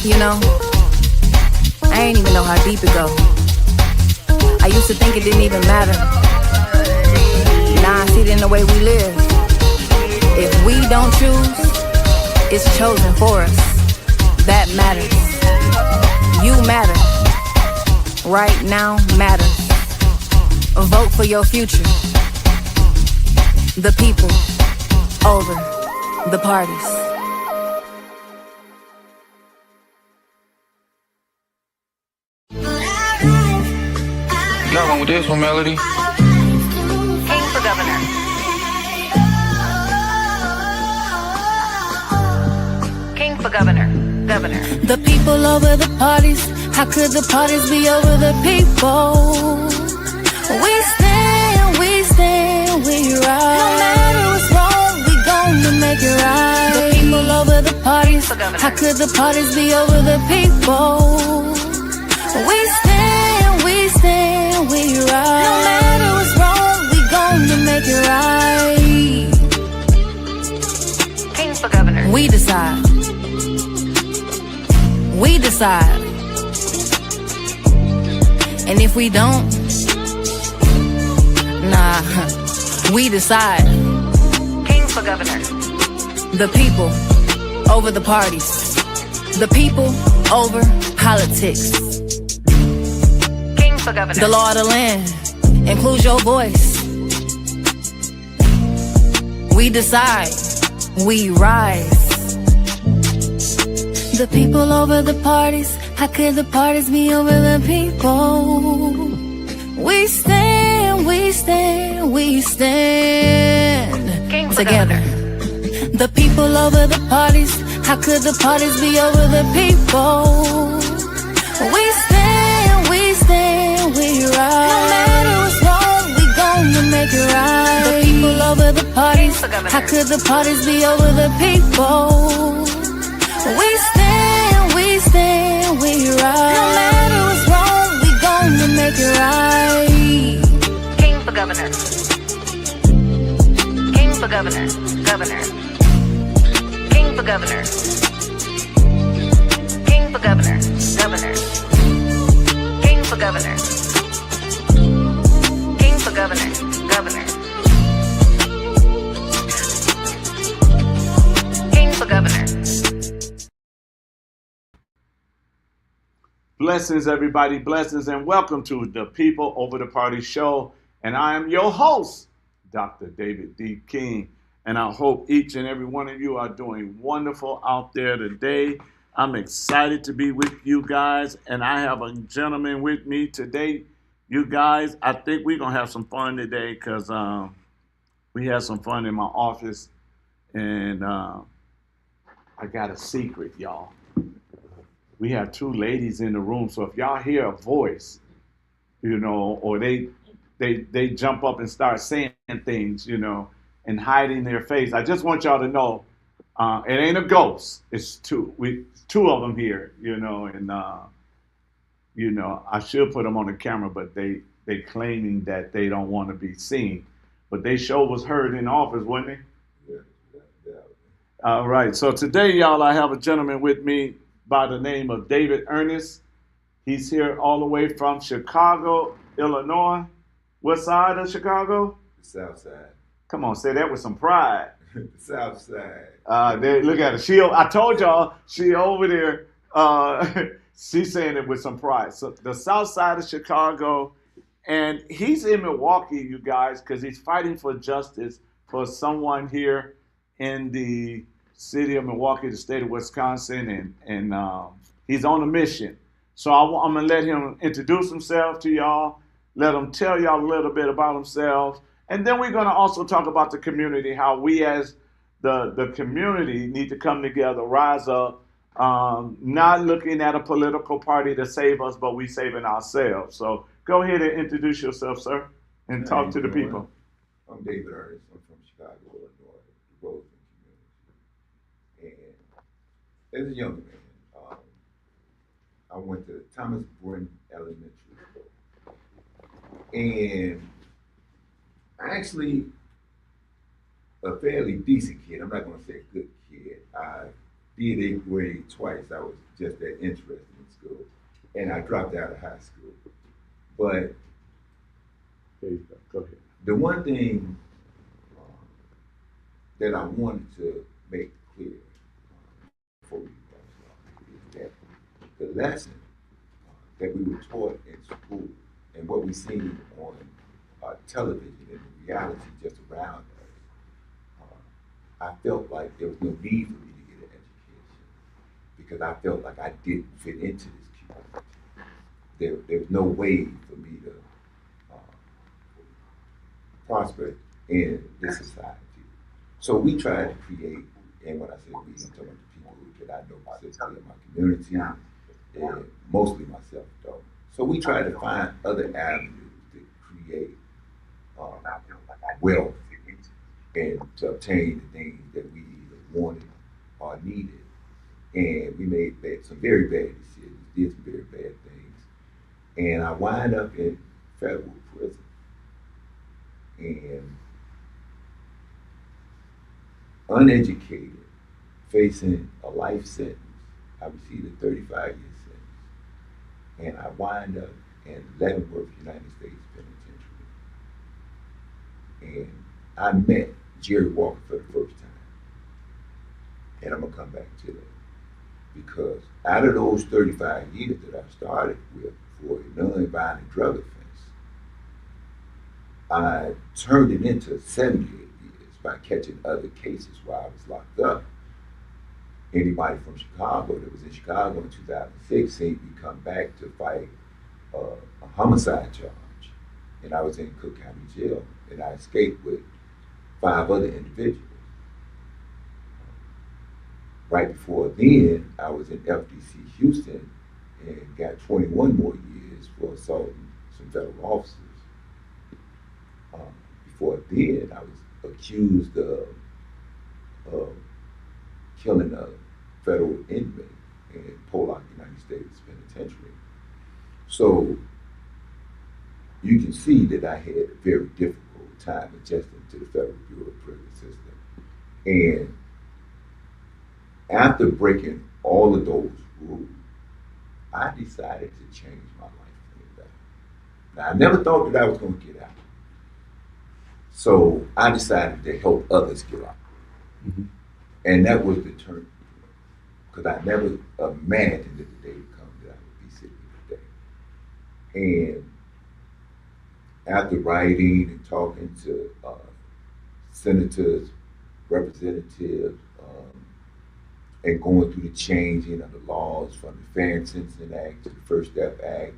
You know, I ain't even know how deep it go. I used to think it didn't even matter. Now I see it in the way we live. If we don't choose, it's chosen for us. That matters. You matter. Right now matters. Vote for your future. The people over the parties. Got one with this one, Melody. King for governor. King for governor. Governor. The people over the parties. How could the parties be over the people? We stand, we ride. No matter what's wrong, we gonna make it right. The people over the parties. How could the parties be over the people? We stand, we ride. No matter what's wrong, we gonna make it right. King for governor. We decide. We decide. And if we don't, nah, we decide. King for governor. The people over the parties. The people over politics. King for governor. The law of the land includes your voice. We decide. We rise. The people over the parties. How could the parties be over the people? We stand, we stand, we stand together. The people over the parties. How could the parties be over the people? We stand, we ride. No matter what's wrong, we gonna make it right. The people over the parties. How could the parties be over the people? We stand, we ride. No matter what's wrong, we gonna make it right. King for governor. King for governor. Governor. King for governor. King for governor. Governor. King for governor. King for governor. Governor. King for governor. Blessings, everybody. Blessings, and welcome to the People Over the Party show. And I am your host, Dr. David D. King. And I hope each and every one of you are doing wonderful out there today. I'm excited to be with you guys. And I have a gentleman with me today. You guys, I think we're going to have some fun today because we had some fun in my office. And I got a secret, y'all. We have two ladies in the room, so if y'all hear a voice, you know, or they jump up and start saying things, you know, and hiding their face, I just want y'all to know it ain't a ghost. It's two of them here, you know, and you know, I should put them on the camera, but they claiming that they don't want to be seen, but they show was heard in the office, wasn't they? Yeah. All right. So today, y'all, I have a gentleman with me by the name of David EARNEST. He's here all the way from Chicago, Illinois. What side of Chicago? The South Side. Come on, say that with some pride. The South Side. Look at her. I told y'all, she over there, she's saying it with some pride. So the South Side of Chicago, and he's in Milwaukee, you guys, because he's fighting for justice for someone here in the city of Milwaukee, the state of Wisconsin, and he's on a mission. So I'm going to let him introduce himself to y'all, let him tell y'all a little bit about himself, and then we're going to also talk about the community, how we as the community need to come together, rise up, not looking at a political party to save us, but we saving ourselves. So go ahead and introduce yourself, sir, and talk to the people. I'm David EARNEST. I'm from Chicago, Illinois, the Roseland community. And as a young man, I went to Thomas Borden Elementary School. And actually a fairly decent kid. I'm not going to say a good kid. I did eighth grade twice. I was just that interested in school, and I dropped out of high school. But There you go. Go ahead. the one thing that I wanted to make clear before we is that the lesson that we were taught in school and what we seen on television and the reality just around us, I felt like there was no need for me to get an education because I felt like I didn't fit into this community. There was no way for me to prosper in this society. So we tried to create, and when I say we, I'm talking about the people that I know specifically in my community, and mostly myself though. So we tried to find other avenues to create wealth and to obtain the things that we either wanted or needed. And we made some very bad decisions, did some very bad things. And I wind up in federal prison. And uneducated, facing a life sentence. I received a 35-year sentence. And I wind up in Leavenworth, United States Penitentiary. And I met Jerry Walker for the first time. And I'm gonna come back to that. Because out of those 35 years that I started with for a non-violent drug offense, I turned it into 78 years by catching other cases while I was locked up. Anybody from Chicago that was in Chicago in 2006 seen me come back to fight a homicide charge. And I was in Cook County Jail, and I escaped with 5 other individuals. Right before then, I was in FDC Houston and got 21 more years for assaulting some federal officers. Before then, I was accused of killing a federal inmate in Pollock, United States Penitentiary. So you can see that I had a very difficult time adjusting to the Federal Bureau of Prison system. And after breaking all of those rules, I decided to change my life for the better. Now, I never thought that I was going to get out. So I decided to help others get out. Mm-hmm. And that was the turn, because I never imagined that the day would come that I would be sitting here today. And after writing and talking to senators, representatives, and going through the changing of the laws from the Fair and Sentencing Act to the First Step Act,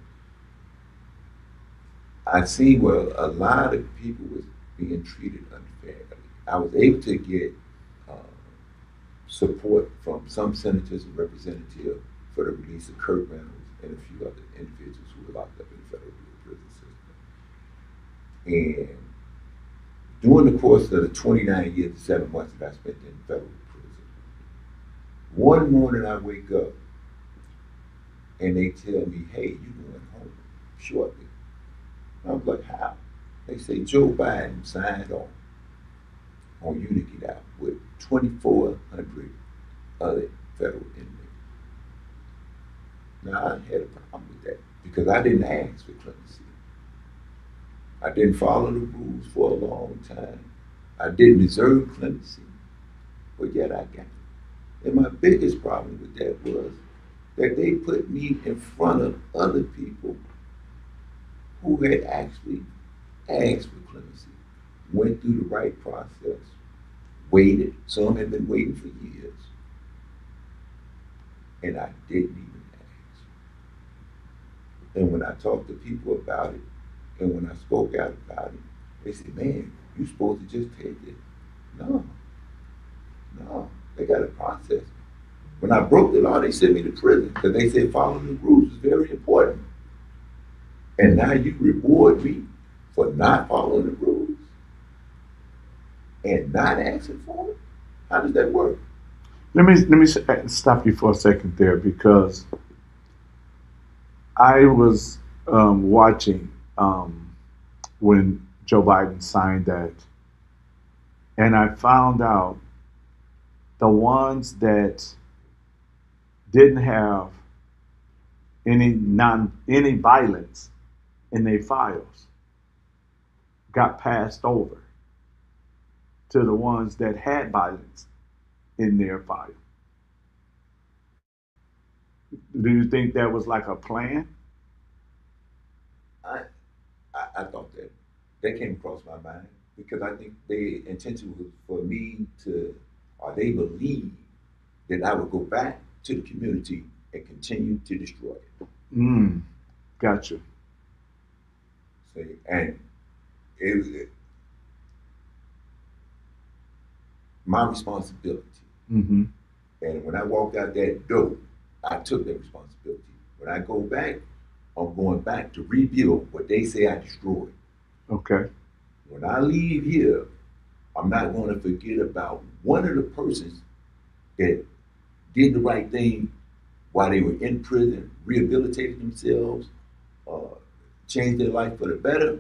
I see where a lot of people was being treated unfairly. I was able to get support from some senators and representatives for the release of Kurt Reynolds and a few other individuals who were locked up in the federal prison system. And during the course of the 29 years and 7 months that I spent in federal prison, one morning I wake up and they tell me, hey, you're going home shortly. And I was like, how? They say Joe Biden signed on you to get out with 2,400 other federal inmates. Now, I had a problem with that because I didn't ask for clemency. I didn't follow the rules for a long time. I didn't deserve clemency, but yet I got it. And my biggest problem with that was that they put me in front of other people who had actually asked for clemency, went through the right process, waited. Some had been waiting for years. And I didn't even ask. And when I talked to people about it, and when I spoke out about it, they said, man, you're supposed to just take it. No, they got a process. When I broke the law, they sent me to prison because they said following the rules is very important. And now you reward me for not following the rules and not asking for it? How does that work? Let me stop you for a second there, because I was watching when Joe Biden signed that, and I found out the ones that didn't have any violence in their files got passed over to the ones that had violence in their file. Do you think that was like a plan? I thought that came across my mind because I think their intention was for me to, or they believed that I would go back to the community and continue to destroy it. Gotcha. See, and it my responsibility. Mm-hmm. And when I walked out that door, I took that responsibility. When I go back, I'm going back to rebuild what they say I destroyed. Okay. When I leave here, I'm not going to forget about one of the persons that did the right thing while they were in prison, rehabilitated themselves, changed their life for the better,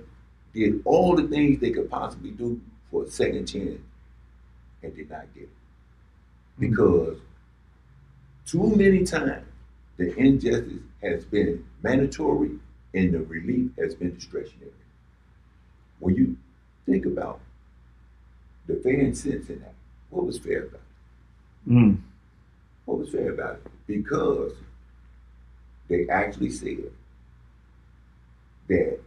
did all the things they could possibly do for a second chance, and did not get it. Because too many times the injustice has been mandatory and the relief has been discretionary. When you think about the Fair and Sentencing Act, what was fair about it? What was fair about it? Because they actually said that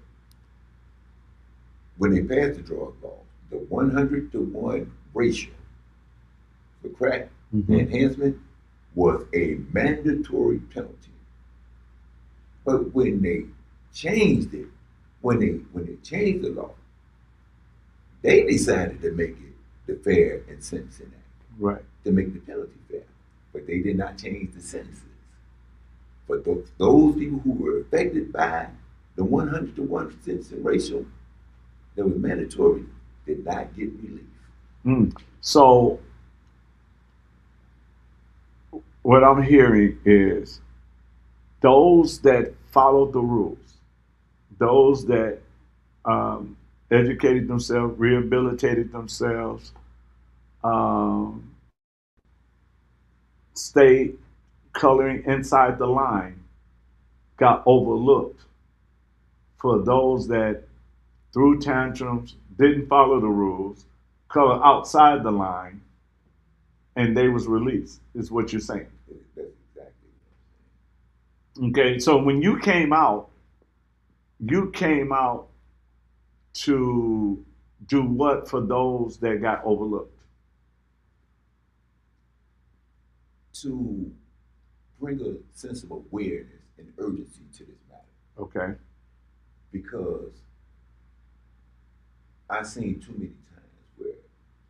when they passed the drug law, the 100-to-1 ratio for crack enhancement was a mandatory penalty. But when they changed it, when they changed the law, they decided to make it the Fair and Sentencing Act. Right. To make the penalty fair. But they did not change the sentences. But those people who were affected by the 100-to-1 sentencing ratio that was mandatory did not get relief. So what I'm hearing is those that followed the rules, those that educated themselves, rehabilitated themselves, stayed coloring inside the line, got overlooked for those that threw tantrums, didn't follow the rules, color outside the line, and they was released, is what you're saying. That's exactly what I'm saying. Okay, so when you came out to do what for those that got overlooked? To bring a sense of awareness and urgency to this matter. Okay. Because I've seen too many times where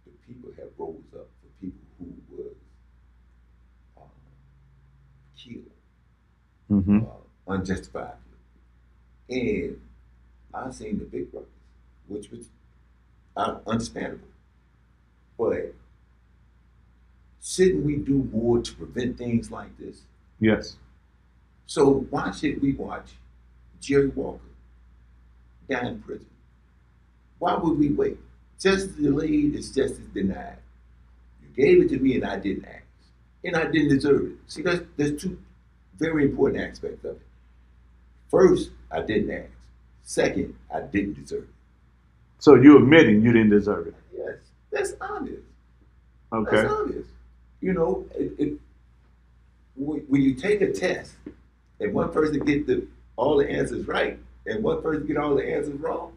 the people have rose up for people who was killed unjustifiably. And I've seen the big brothers, which was understandable. But shouldn't we do more to prevent things like this? Yes. So why should we watch Jerry Walker die in prison? Why would we wait? Justice delayed is justice denied. You gave it to me and I didn't ask. And I didn't deserve it. See, there's two very important aspects of it. First, I didn't ask. Second, I didn't deserve it. So you're admitting you didn't deserve it? Yes, that's honest. Okay. That's honest. You know, when you take a test and one person gets all the answers right and one person get all the answers wrong,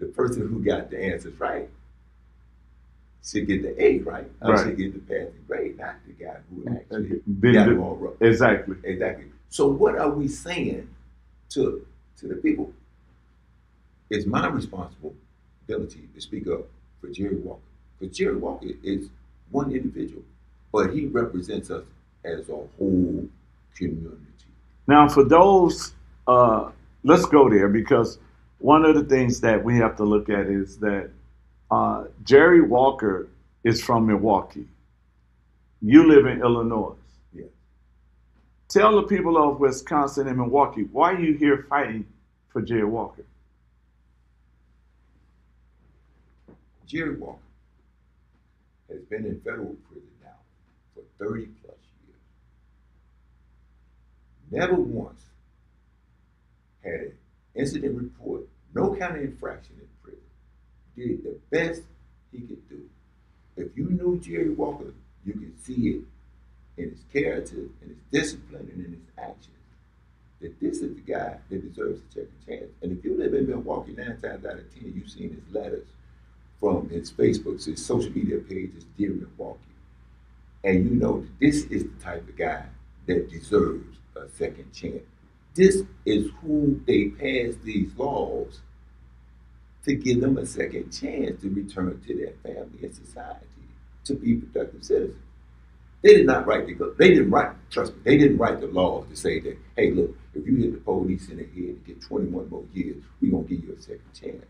the person who got the answers right should get the A, right? Or should get the passing grade, not the guy who actually got it all wrong. Exactly. Exactly. So what are we saying to the people? It's my responsibility to speak up for Jerry Walker. Because Jerry Walker is one individual, but he represents us as a whole community. Now, for those, let's go there, because one of the things that we have to look at is that Jerry Walker is from Milwaukee. You live in Illinois. Yeah. Tell the people of Wisconsin and Milwaukee, why are you here fighting for Jerry Walker? Jerry Walker has been in federal prison now for 30 plus years. never once had an incident report, no kind of infraction in prison. Did the best he could do. If you knew Jerry Walker, you could see it in his character, in his discipline, and in his actions. That this is the guy that deserves a second chance. And if you live in Milwaukee 9 times out of 10, you've seen his letters from his Facebook, his social media pages, Dear Milwaukee. And you know that this is the type of guy that deserves a second chance. This is who they passed these laws to give them a second chance to return to their family and society, to be productive citizens. They did not write they didn't write, trust me, they didn't write the laws to say that, hey, look, if you hit the police in the head and get 21 more years, we're going to give you a second chance.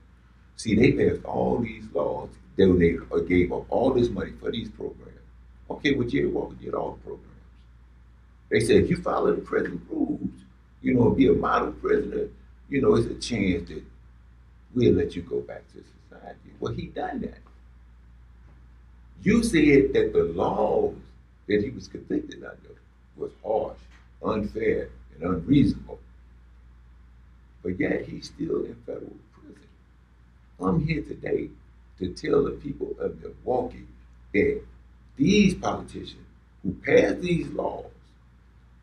See, they passed all these laws, donated or gave up all this money for these programs. Okay, well, Jerry Walker did all the programs. They said, if you follow the prison rules, you know, be a model prisoner, you know, it's a chance that we'll let you go back to society. Well, he done that. You said that the laws that he was convicted under was harsh, unfair, and unreasonable. But yet he's still in federal prison. I'm here today to tell the people of Milwaukee that these politicians who passed these laws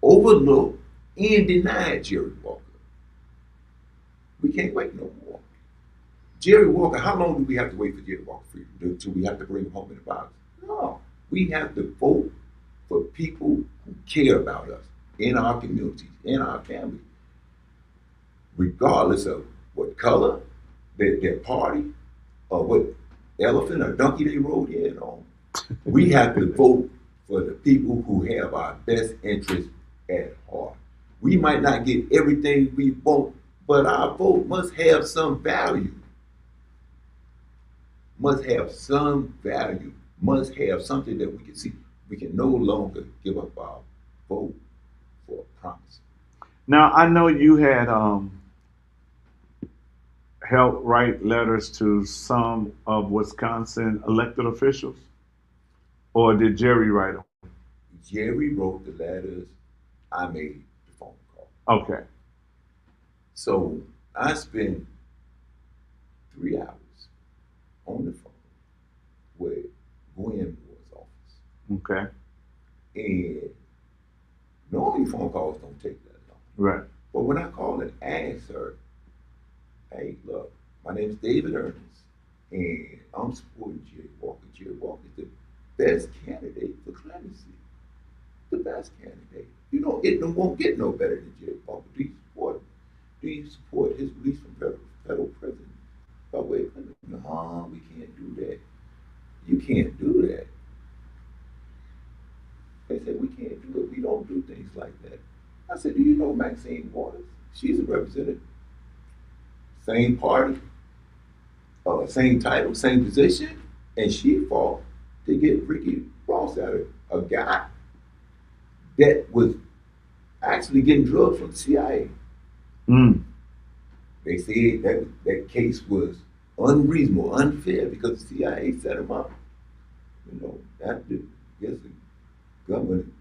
overlooked and denied Jerry Walker. We can't wait no more. Jerry Walker, how long do we have to wait for Jerry Walker freedom? Do we have to bring him home in a box? No. We have to vote for people who care about us in our communities, in our families, regardless of what color, their party, or what elephant or donkey they rode in on. We have to vote for the people who have our best interests at heart. We might not get everything we want, but our vote must have some value. Must have some value. Must have something that we can see. We can no longer give up our vote for a promise. Now, I know you had helped write letters to some of Wisconsin elected officials, or did Jerry write them? Jerry wrote the letters. I made the phone call. Okay. So I spent 3 hours on the phone with Gwen Moore's office. Okay. And normally phone calls don't take that long. Right. But when I called and asked her, hey, look, my name is David Earnest, and I'm supporting Jerry Walker. Jerry Walker is the best candidate for clemency. The best candidate. You know, it won't get no better than Jerry Walker. Do you support his release from federal prison by way of clemency? No, we can't do that. You can't do that. They said, we can't do it. We don't do things like that. I said, do you know Maxine Waters? She's a representative. Same party, same title, same position, and she fought to get Ricky Ross out of a guy that was actually getting drugs from the CIA. Mm. They said that case was unreasonable, unfair, because the CIA set him up. You know, that yes, the government,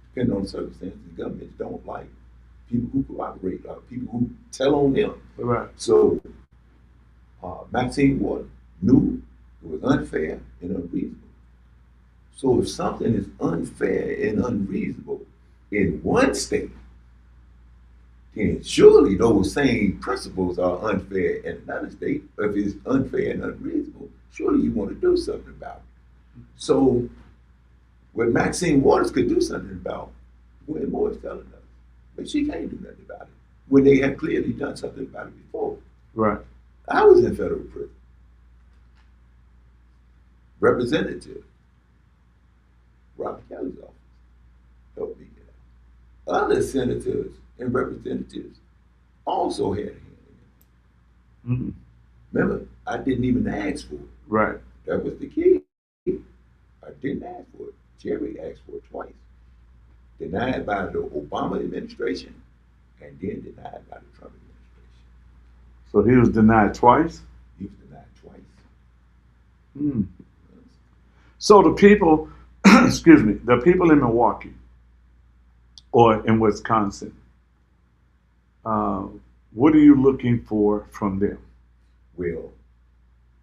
depending on the circumstances, the governments don't like people who cooperate, people who tell on them. Right. So Maxine Waters knew it was unfair and unreasonable. So if something is unfair and unreasonable in one state, then surely those same principles are unfair in another state. If it's unfair and unreasonable, surely you want to do something about it. So what Maxine Waters could do something about, Gwen Moore is telling us, but she can't do nothing about it when they had clearly done something about it before. Right. I was in federal prison. Representative Robert Kelly's office helped me get out. Other senators and representatives also had a hand in it. Mm-hmm. Remember, I didn't even ask for it. Right. That was the key. I didn't ask for it. Jerry asked for it twice. Denied by the Obama administration, and then denied by the Trump administration. So he was denied twice? He was denied twice. Mm. So the people, excuse me, the people in Milwaukee or in Wisconsin what are you looking for from them? Well,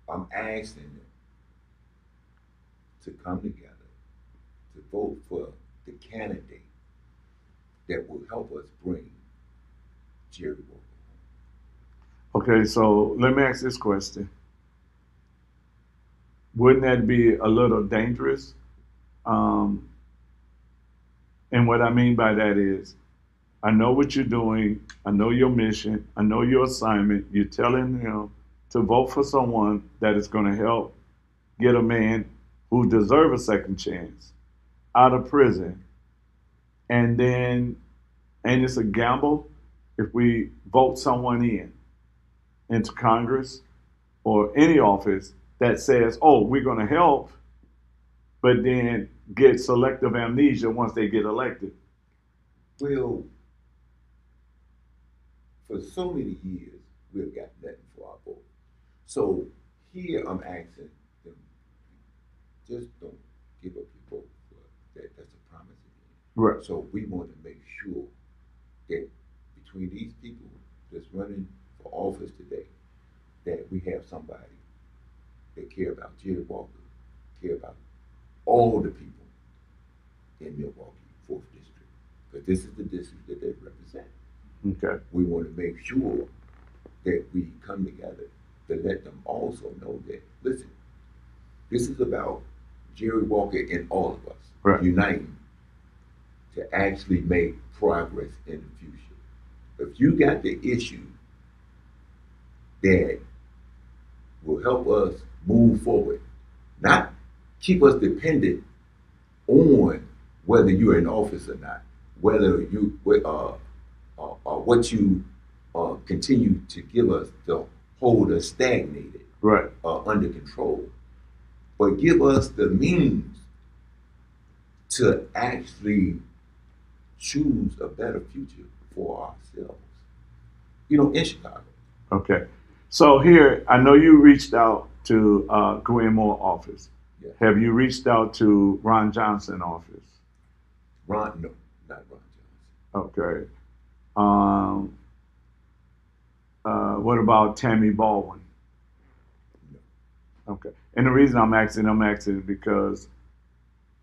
I'm asking them to come together to vote for the candidate that will help us bring Jerry Walker. Okay, so let me ask this question. Wouldn't that be a little dangerous? Um, and what I mean by that is, I know what you're doing. I know your mission. I know your assignment. You're telling him to vote for someone that is going to help get a man who deserves a second chance out of prison. And then, and it's a gamble if we vote someone into Congress or any office that says, oh, we're going to help, but then get selective amnesia once they get elected. Well, for so many years, we've got nothing for our vote. So here I'm asking them, just don't give up your vote. That's a promise again. Right. So we want to make sure that between these people that's running for office today, that we have somebody that care about Jerry Walker, care about all the people in Milwaukee, 4th District. Because this is the district that they represent. Okay. We want to make sure that we come together to let them also know that, listen, this is about Jerry Walker and all of us uniting to actually make progress in the future. If you got the issue that will help us move forward, not keep us dependent on whether you're in office or not, whether you what you continue to give us to hold us stagnated, under control, but give us the means to actually choose a better future for ourselves. You know, in Chicago. Okay. So here, I know you reached out to Gwen Moore office. Yes. Have you reached out to Ron Johnson office? No, not Ron Johnson. Okay. What about Tammy Baldwin? No. Okay. And the reason I'm asking because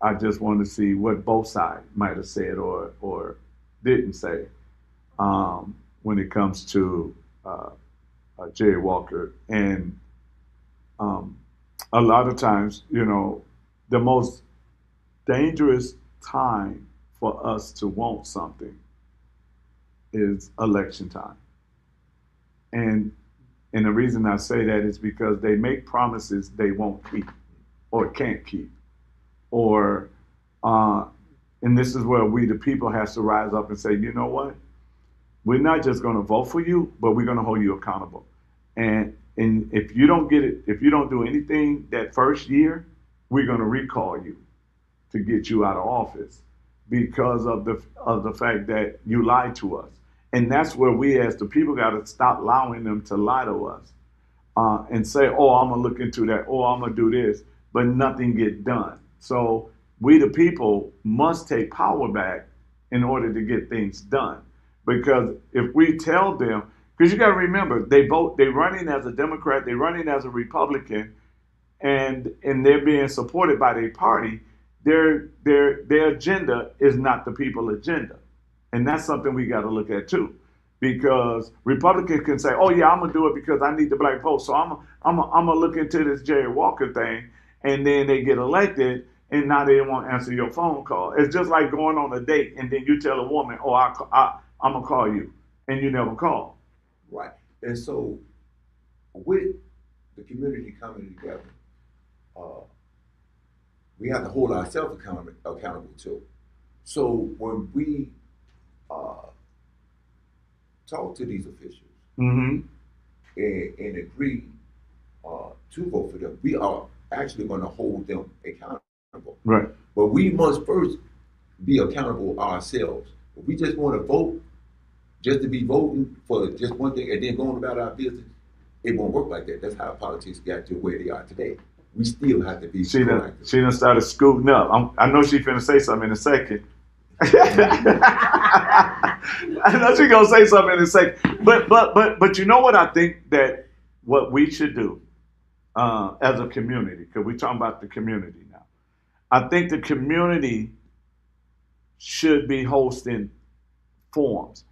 I just want to see what both sides might have said or didn't say when it comes to Jerry Walker. And a lot of times, you know, the most dangerous time for us to want something is election time. And the reason I say that is because they make promises they won't keep or can't keep. Or, and this is where we, the people, has to rise up and say, you know what? We're not just going to vote for you, but we're going to hold you accountable. And if you don't get it, if you don't do anything that first year, we're going to recall you to get you out of office because of the fact that you lied to us. And that's where we as the people got to stop allowing them to lie to us and say, oh, I'm going to look into that. Oh, I'm going to do this, but nothing get done. So we, the people, must take power back in order to get things done. Because if we tell them, because you got to remember, they're running as a Democrat, they're running as a Republican, and they're being supported by their party. Their agenda is not the people agenda. And that's something we got to look at too, because Republicans can say, "Oh yeah, I'm gonna do it because I need the black vote." So I'm gonna look into this Jerry Walker thing, and then they get elected, and now they won't answer your phone call. It's just like going on a date, and then you tell a woman, "Oh, I'm gonna call you," and you never call. Right. And so, with the community coming together, we have to hold ourselves accountable too. So when we talk to these officials and agree to vote for them, we are actually going to hold them accountable. Right. But we must first be accountable ourselves. If we just want to vote just to be voting for just one thing and then going about our business, it won't work like that. That's how politics got to where they are today. We still have to be proactive. She done started scooting up. I know she finna say something in a second. I know she's gonna say something in a second, but you know what I think that what we should do as a community, because we're talking about the community now. I think the community should be hosting forums.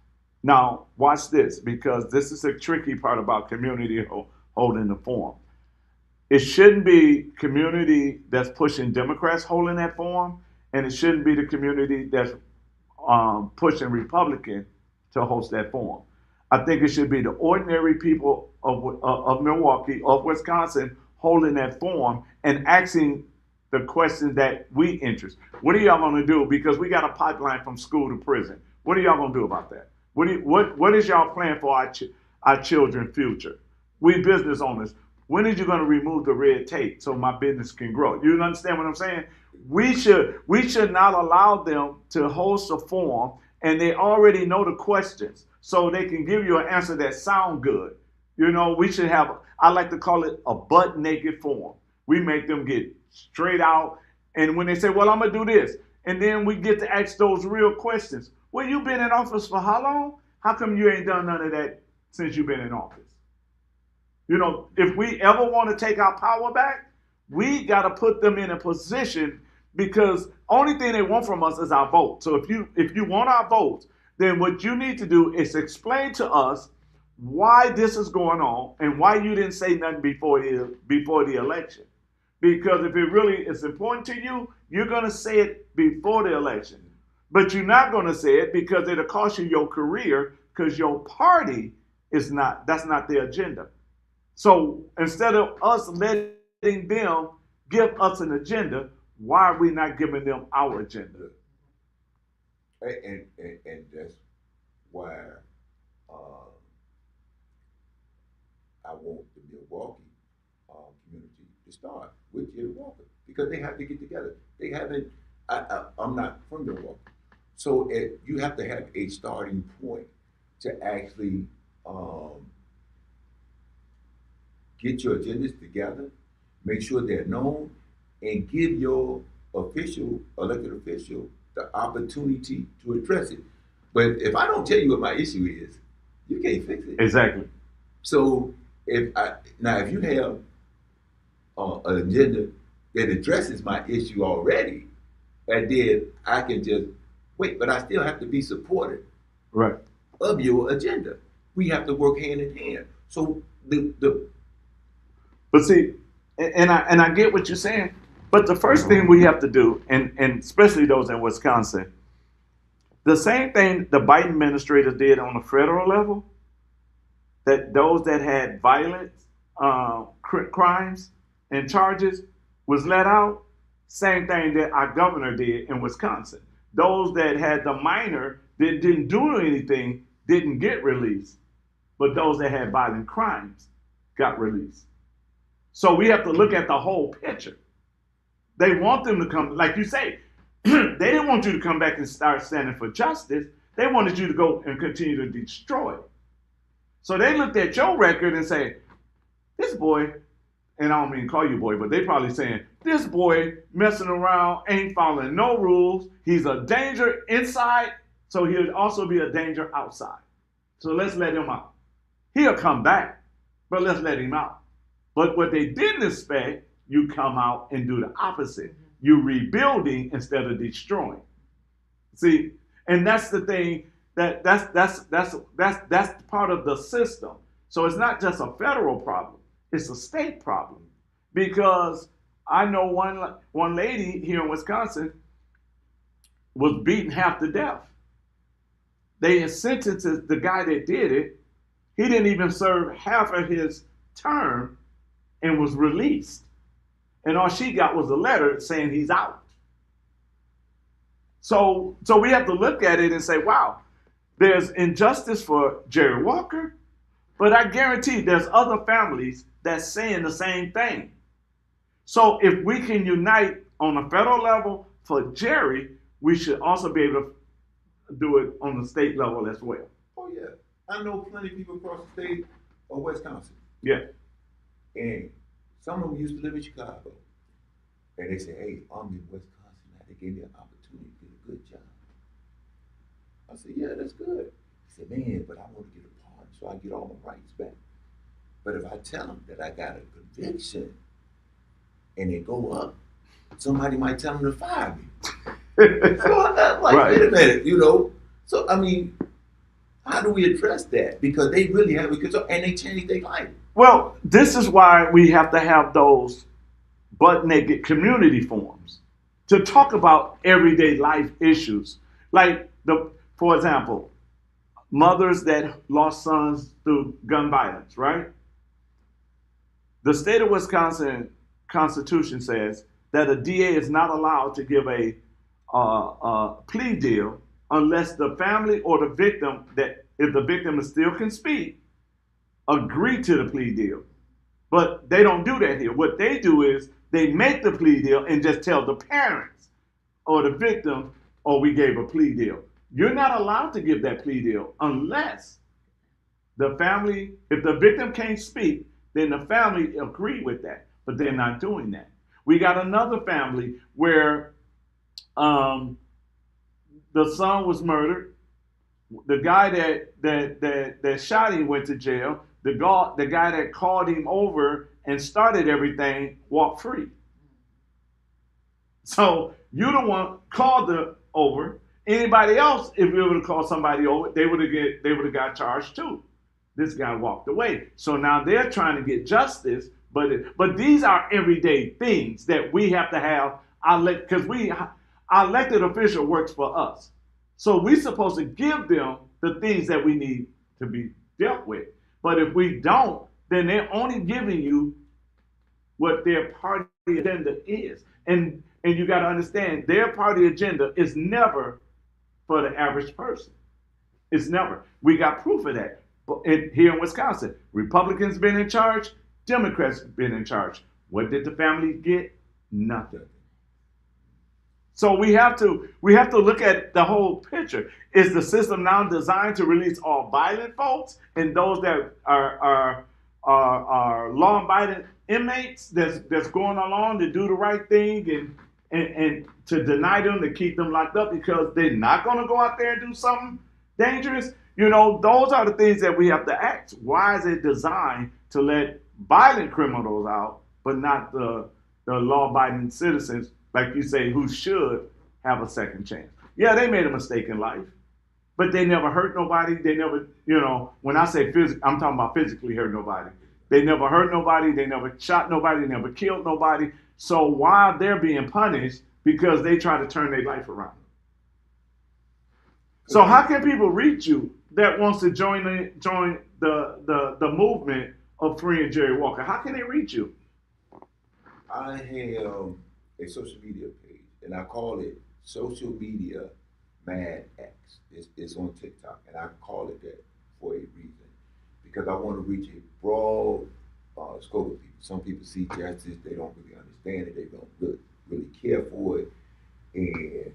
Now, watch this, because this is a tricky part about community holding the forum. It shouldn't be community that's pushing Democrats holding that forum, and it shouldn't be the community that's pushing Republican to host that forum. I think it should be the ordinary people of Milwaukee, of Wisconsin, holding that forum and asking the questions that we interest. What are y'all going to do? Because we got a pipeline from school to prison. What are y'all going to do about that? What is y'all plan for our children's future? We business owners. When are you going to remove the red tape so my business can grow? You understand what I'm saying? We should not allow them to host a forum and they already know the questions so they can give you an answer that sound good. You know, we should have, I like to call it a butt naked forum. We make them get straight out, and when they say, well, I'm gonna do this, and then we get to ask those real questions. Well, you've been in office for how long? How come you ain't done none of that since you've been in office? You know, if we ever want to take our power back, we got to put them in a position, because only thing they want from us is our vote. So if you want our votes, then what you need to do is explain to us why this is going on and why you didn't say nothing before the election. Because if it really is important to you, you're going to say it before the election. But you're not going to say it because it'll cost you your career, because your party that's not their agenda. So instead of us letting them give us an agenda, why are we not giving them our agenda? And that's why I want the Milwaukee community to start with Jerry Walker, because they have to get together. They haven't. I'm not from Milwaukee, so you have to have a starting point to actually get your agendas together, make sure they're known, and give your elected official, the opportunity to address it. But if I don't tell you what my issue is, you can't fix it. Exactly. So if you have an agenda that addresses my issue already, and then I can just wait, but I still have to be supportive right of your agenda. We have to work hand in hand. So But see, and I get what you're saying, but the first thing we have to do, and especially those in Wisconsin, the same thing the Biden administrators did on the federal level, that those that had violent crimes and charges was let out, same thing that our governor did in Wisconsin. Those that had the minor that didn't do anything didn't get released, but those that had violent crimes got released. So we have to look at the whole picture. They want them to come, like you say, they didn't want you to come back and start standing for justice. They wanted you to go and continue to destroy. So they looked at your record and say, this boy, and I don't mean call you boy, but they probably saying, this boy messing around, ain't following no rules. He's a danger inside, so he'll also be a danger outside. So let's let him out. He'll come back, but let's let him out. But what they didn't expect, you come out and do the opposite. You rebuilding instead of destroying. See, and that's the thing, that's part of the system. So it's not just a federal problem, it's a state problem. Because I know one lady here in Wisconsin was beaten half to death. They sentenced the guy that did it. He didn't even serve half of his term and was released. And all she got was a letter saying he's out. So we have to look at it and say, wow, there's injustice for Jerry Walker, but I guarantee there's other families that's saying the same thing. So if we can unite on a federal level for Jerry, we should also be able to do it on the state level as well. Oh yeah, I know plenty of people across the state of Wisconsin. Yeah. And some of them used to live in Chicago. And they say, hey, I'm in Wisconsin now. They gave me an opportunity to do a good job. I said, yeah, that's good. He said, man, but I want to get a pardon so I get all my rights back. But if I tell them that I got a conviction and it go up, somebody might tell them to fire me. So I'm like, Right. wait a minute, you know. So I mean, how do we address that? Because they really have a control and they change their life. Well, this is why we have to have those butt naked community forums to talk about everyday life issues. Like for example, mothers that lost sons through gun violence, right? The state of Wisconsin Constitution says that a DA is not allowed to give a plea deal unless the family or the victim, that if the victim still can speak, agree to the plea deal. But they don't do that here. What they do is they make the plea deal and just tell the parents or the victim, oh, we gave a plea deal. You're not allowed to give that plea deal unless the family, if the victim can't speak, then the family agree with that. But they're not doing that. We got another family where the son was murdered. The guy that shot him went to jail. The guy that called him over and started everything walked free. So you the one called over. Anybody else, if you would have called somebody over, they would have got charged too. This guy walked away. So now they're trying to get justice, but these are everyday things that we have to have. Because our elected official works for us. So we're supposed to give them the things that we need to be dealt with. But if we don't, then they're only giving you what their party agenda is. And you got to understand, their party agenda is never for the average person. It's never. We got proof of that. But here in Wisconsin, Republicans been in charge, Democrats been in charge. What did the family get? Nothing. So we have to look at the whole picture. Is the system now designed to release all violent folks and those that are law-abiding inmates that's going along to do the right thing and to deny them, to keep them locked up because they're not going to go out there and do something dangerous? You know, those are the things that we have to ask. Why is it designed to let violent criminals out, but not the law-abiding citizens, like you say, who should have a second chance? Yeah, they made a mistake in life, but they never hurt nobody. They never, when I say I'm talking about physically hurt nobody. They never hurt nobody. They never shot nobody. They never killed nobody. So why they're being punished? Because they try to turn their life around. So how can people reach you that wants to join the movement of freeing Jerry Walker? How can they reach you? I have a social media page, and I call it Social Media Mad X. It's on TikTok, and I call it that for a reason, because I want to reach a broad scope of people. Some people see justice, they don't really understand it, they don't really care for it, and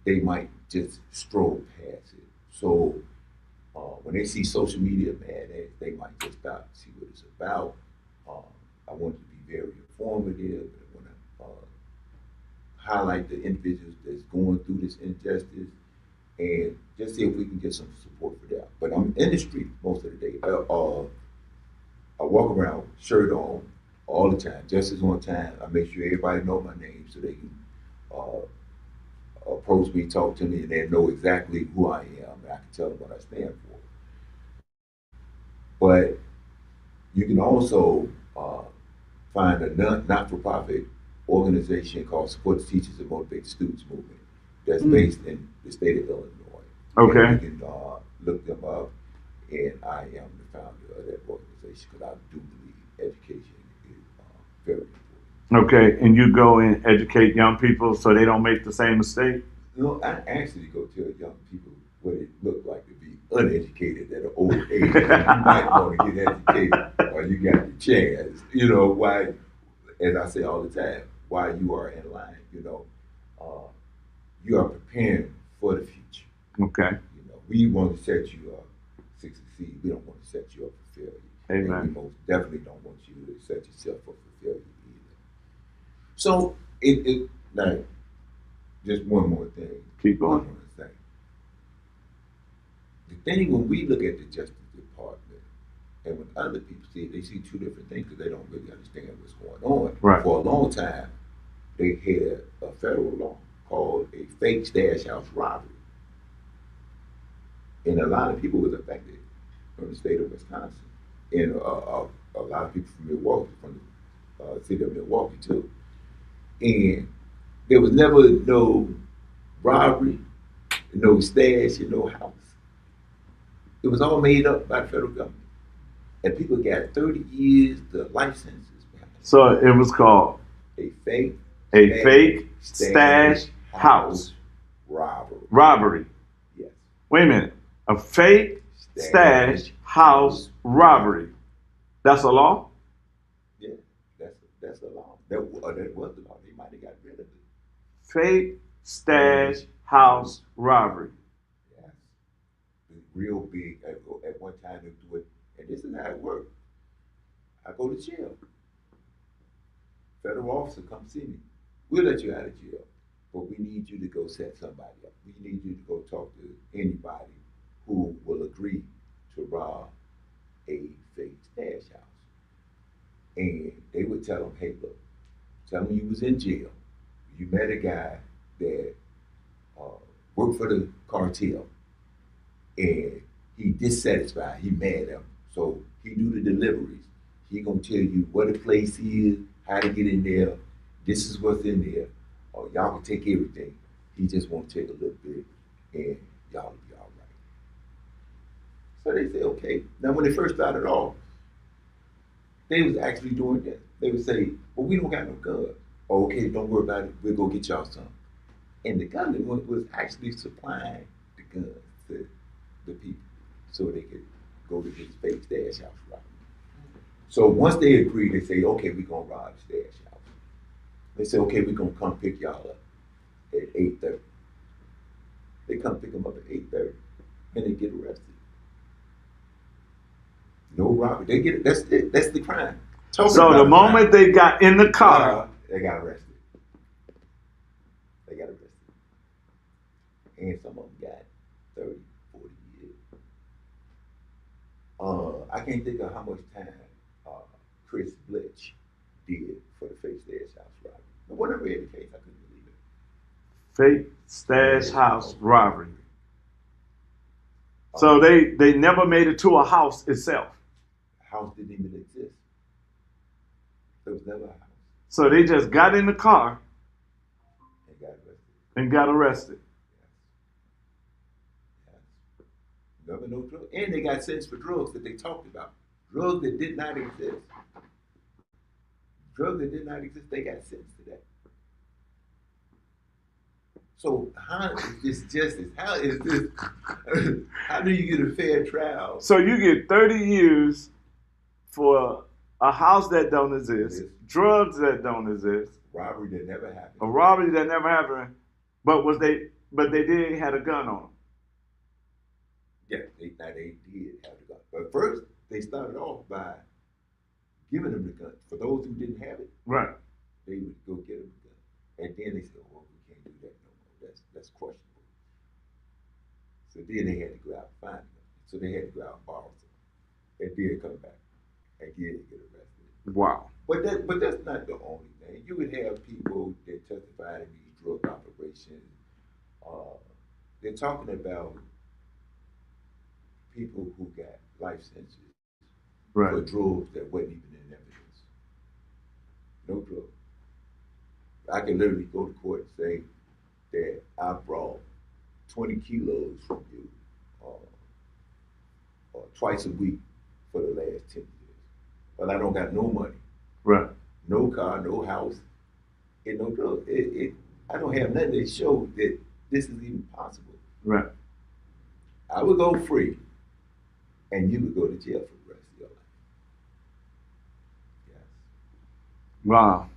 they might just stroll past it. So when they see Social Media Mad X, they might just stop and see what it's about. I want it to be very informative. I want to highlight the individuals that's going through this injustice and just see if we can get some support for that. But I'm in the street most of the day. I walk around, shirt on, all the time, just as on time. I make sure everybody know my name so they can approach me, talk to me, and they know exactly who I am, and I can tell them what I stand for. But you can also find a not-for-profit organization called Support the Teachers and Motivate the Students Movement that's based in the state of Illinois. Okay. And you can look them up, and I am the founder of that organization because I do believe education is very important. Okay, and you go and educate young people so they don't make the same mistake? I actually go tell young people what it looked like to be uneducated at an old age. You might want to get educated while you got the chance. Why, as I say all the time, while you are in line, you are preparing for the future. Okay. We want to set you up to succeed. We don't want to set you up for failure. Amen. And we most definitely don't want you to set yourself up for failure either. So now, just one more thing. Keep going. One more thing. The thing when we look at the Justice Department and when other people see it, they see two different things because they don't really understand what's going on. Right. For a long time, they had a federal law called a fake stash house robbery. And a lot of people was affected from the state of Wisconsin. And a lot of people from Milwaukee, from the city of Milwaukee too. And there was never no robbery, no stash, and no house. It was all made up by the federal government. And people got 30 years to life sentences behind it. So it was called A fake stash house robbery. Yes. Wait a minute. A fake stash house robbery. That's a law? Yeah, that's the law. That was the law. They might have got rid of it. Fake stash house robbery. Yes. Real big. At one time they do it, and this is how it worked. I go to jail. Federal officer come see me. We'll let you out of jail, but we need you to go set somebody up. We need you to go talk to anybody who will agree to rob a fake stash house. And they would tell them, hey, look, tell them you was in jail. You met a guy that worked for the cartel, and he dissatisfied, he mad at him. So he do the deliveries. He gonna tell you what the place is, how to get in there, this is what's in there. Or y'all can take everything. He just won't take a little bit, and y'all will be all right. So they say, okay. Now when they first started off, they was actually doing that. They would say, well, we don't got no guns. Oh, okay, don't worry about it. We'll go get y'all some. And the government was actually supplying the guns to the people so they could go to this fake stash house robbery. So once they agreed, they say, okay, we're going to rob the stash house. They say, okay, we're going to come pick y'all up at 8:30. They come pick them up at 8:30 and they get arrested. No robbery. They get it. That's it. That's the crime. So the moment they got in the car, they got arrested. They got arrested. And some of them got 30, 40 years. I can't think of how much time Chris Blitch did for the fake stash house robbery. But when I read the case, I couldn't believe it. fake stash house robbery. So they never made it to a house itself. The house didn't even exist. There was never a house. So they just got in the car And got arrested. and got arrested. Yes. Never no drugs. And they got sentenced for drugs that they talked about. Drugs that did not exist. Drugs that did not exist, they got sentenced to that. So how is this justice? How is this? How do you get a fair trial? So you get 30 years for a house that don't exist, drugs that don't exist, Robbery that never happened. a robbery that never happened, but they did had a gun on them. Yeah, they did have the gun. But first, they started off by giving them the gun. For those who didn't have it, Right. they would go get them the gun. And then they said, well, we can't do that no more. That's questionable. So then they had to go out and find them. So they had to go out and borrow some. And then come back. And then get arrested. Wow. But that's not the only thing. You would have people that testified in these drug operations. They're talking about people who got life sentences for Right. drugs that wasn't even in evidence. No drugs. I can literally go to court and say that I brought 20 kilos from you twice a week for the last 10 years. But I don't got no money, Right. no car, no house, and no drugs. I don't have nothing to show that this is even possible. Right. I would go free, and you would go to jail for the rest of your life. Yes. Wow.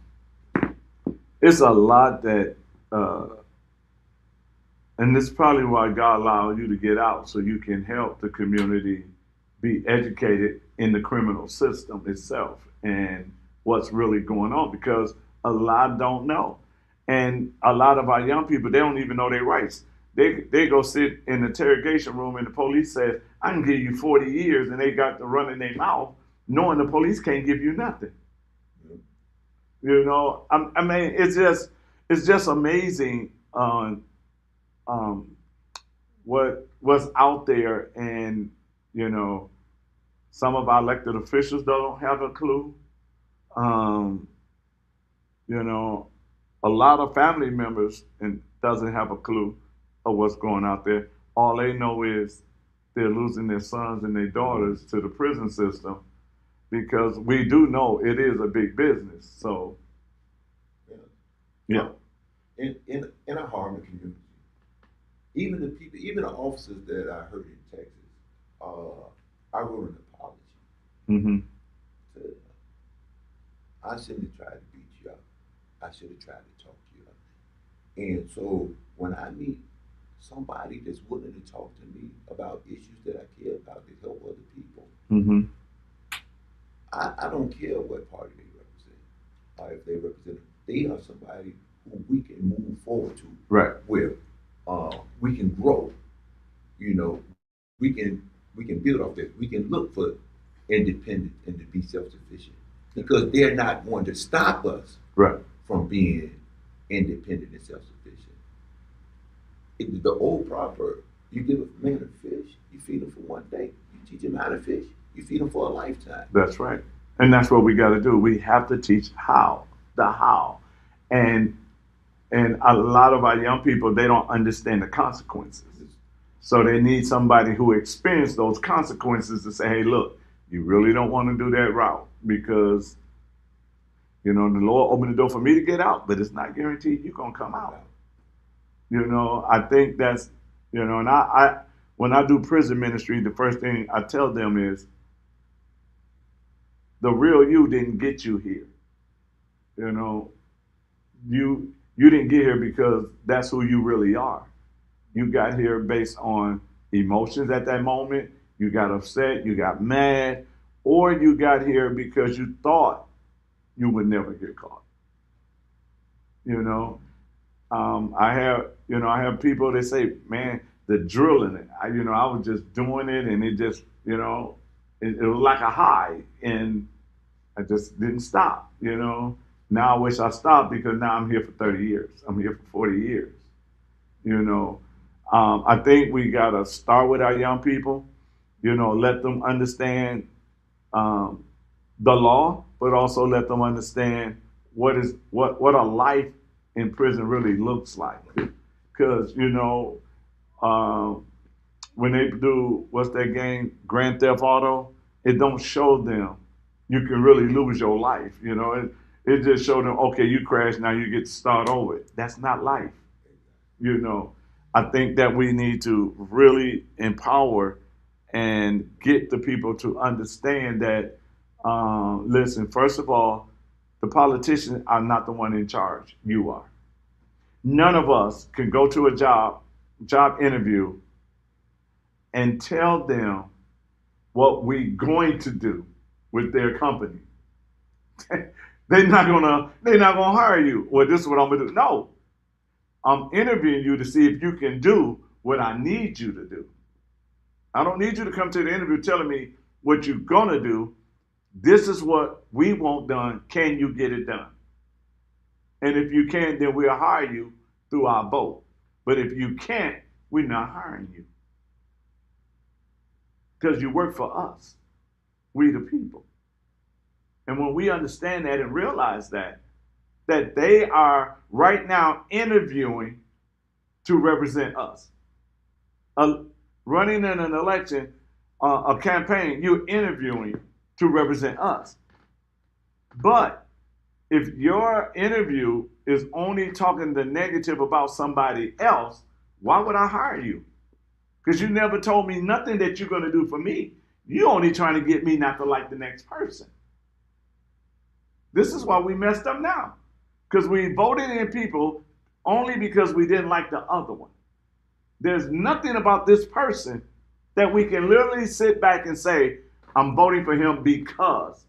It's a lot that, and this is probably why God allowed you to get out, so you can help the community be educated in the criminal system itself and what's really going on, because a lot don't know. And a lot of our young people, they don't even know their rights. They go sit in the interrogation room and the police says, I can give you 40 years, and they got to run in their mouth knowing the police can't give you nothing. You know, I mean, it's just amazing what's out there, and you know, some of our elected officials don't have a clue. You know, a lot of family members and doesn't have a clue of what's going out there. All they know is they're losing their sons and their daughters to the prison system, because we do know it is a big business. So, yeah. In a Harlem community, even the people, even the officers that I heard in Texas, I wrote an apology. Mm-hmm. I shouldn't have tried to beat you up. I should have tried to talk to you up. And so when I meet somebody that's willing to talk to me about issues that I care about to help other people, Mm-hmm. I don't care what party they represent, or if they represent, they are somebody who we can move forward to. Right. Where we can grow. You know, we can build off that. We can look for independence and to be self-sufficient, because they're not going to stop us Right. from being independent and self-sufficient. It's the old proverb: you give a man a fish, you feed him for one day. You teach him how to fish, you feed him for a lifetime. That's right. And that's what we got to do. We have to teach the how. And a lot of our young people, they don't understand the consequences. So they need somebody who experienced those consequences to say, hey, look, you really don't want to do that route, because, you know, the Lord opened the door for me to get out, but it's not guaranteed you're going to come out. You know, I think that's, you know, and I when I do prison ministry, the first thing I tell them is, the real you didn't get you here. You know, you didn't get here because that's who you really are. You got here based on emotions at that moment. You got upset, you got mad, or you got here because you thought you would never get caught. You know, I have people that say, man, the drilling, I was just doing it, and it just, you know, it was like a high, and I just didn't stop, you know. Now I wish I stopped, because now I'm here for 30 years. I'm here for 40 years, you know. I think we got to start with our young people, you know, let them understand the law, but also let them understand what a life in prison really looks like. Because, you know, when they do, what's that game, Grand Theft Auto, it don't show them you can really lose your life. You know, it just showed them, okay, you crashed, now you get to start over. That's not life. You know, I think that we need to really empower and get the people to understand that, listen, first of all, the politicians are not the one in charge. You are. None of us can go to a job interview and tell them what we're going to do with their company. They're not gonna hire you. Well, this is what I'm gonna do. No, I'm interviewing you to see if you can do what I need you to do. I don't need you to come to the interview telling me what you're gonna do. This is what we want done. Can you get it done? And if you can, then we'll hire you through our vote. But if you can't, we're not hiring you. Because you work for us, we the people. And when we understand that and realize that they are right now interviewing to represent us. Running in an election, a campaign, you're interviewing to represent us. But if your interview is only talking the negative about somebody else, why would I hire you? Because you never told me nothing that you're going to do for me. You're only trying to get me not to like the next person. This is why we messed up now. Because we voted in people only because we didn't like the other one. There's nothing about this person that we can literally sit back and say, I'm voting for him because.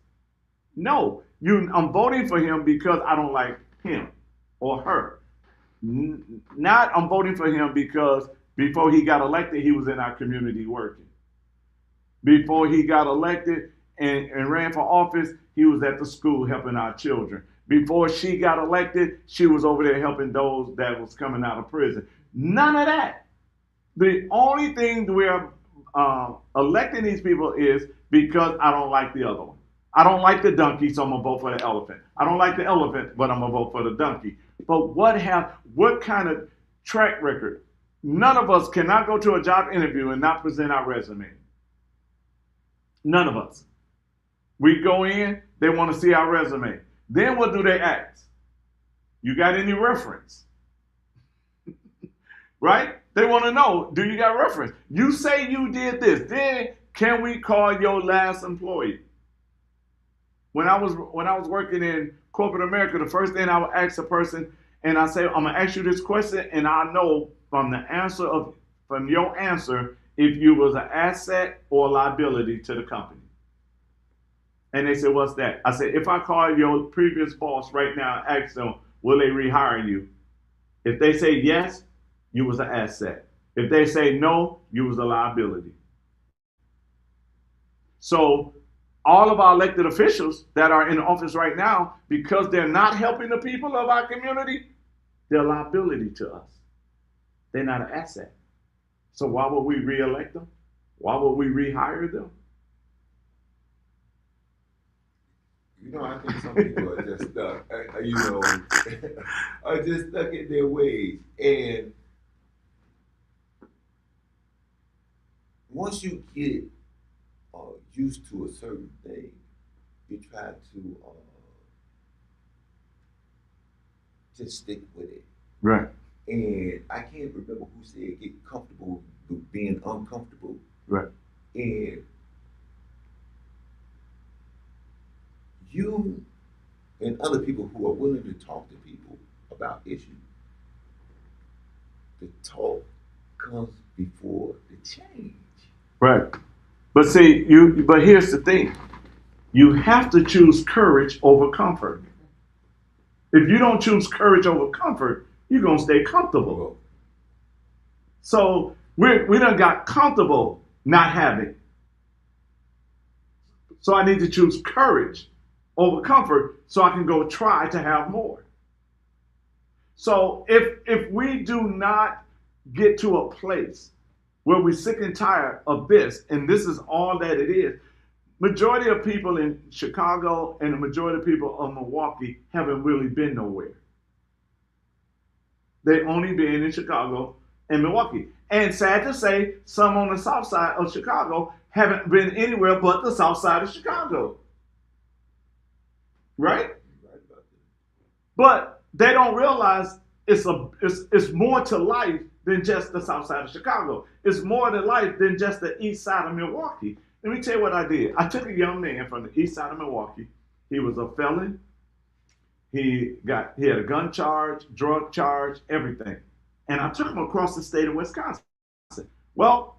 No, I'm voting for him because I don't like him or her. Not I'm voting for him because before he got elected, he was in our community working. Before he got elected and ran for office, he was at the school helping our children. Before she got elected, she was over there helping those that was coming out of prison. None of that. The only thing we're electing these people is because I don't like the other one. I don't like the donkey, so I'm gonna vote for the elephant. I don't like the elephant, but I'm gonna vote for the donkey. But what kind of track record? None of us cannot go to a job interview and not present our resume. None of us. We go in, they want to see our resume. Then what do they ask? You got any reference? Right? They want to know, do you got reference? You say you did this, then can we call your last employee? When I was working in corporate America, the first thing I would ask a person, and I say, I'm gonna ask you this question, and I know from your answer if you was an asset or a liability to the company. And they said, what's that? I said, if I call your previous boss right now and ask them, will they rehire you? If they say yes, you was an asset. If they say no, you was a liability. So all of our elected officials that are in office right now, because they're not helping the people of our community, they're a liability to us. They're not an asset. So why would we re-elect them? Why would we rehire them? You know, I think some people are just stuck, are just stuck in their ways. And once you get used to a certain thing, you try to just stick with it. Right. And I can't remember who said get comfortable with being uncomfortable. Right. And you and other people who are willing to talk to people about issues, the talk comes before the change. Right. But see, but here's the thing. You have to choose courage over comfort. If you don't choose courage over comfort, you're gonna stay comfortable. So we done got comfortable not having. So I need to choose courage over comfort so I can go try to have more. So if we do not get to a place where we're sick and tired of this, and this is all that it is, majority of people in Chicago and the majority of people of Milwaukee haven't really been nowhere. They only been in Chicago and Milwaukee. And sad to say, some on the south side of Chicago haven't been anywhere but the south side of Chicago. Right? But they don't realize it's more to life than just the south side of Chicago. It's more to life than just the east side of Milwaukee. Let me tell you what I did. I took a young man from the east side of Milwaukee. He was a felon. He had a gun charge, drug charge, everything. And I took him across the state of Wisconsin. Well,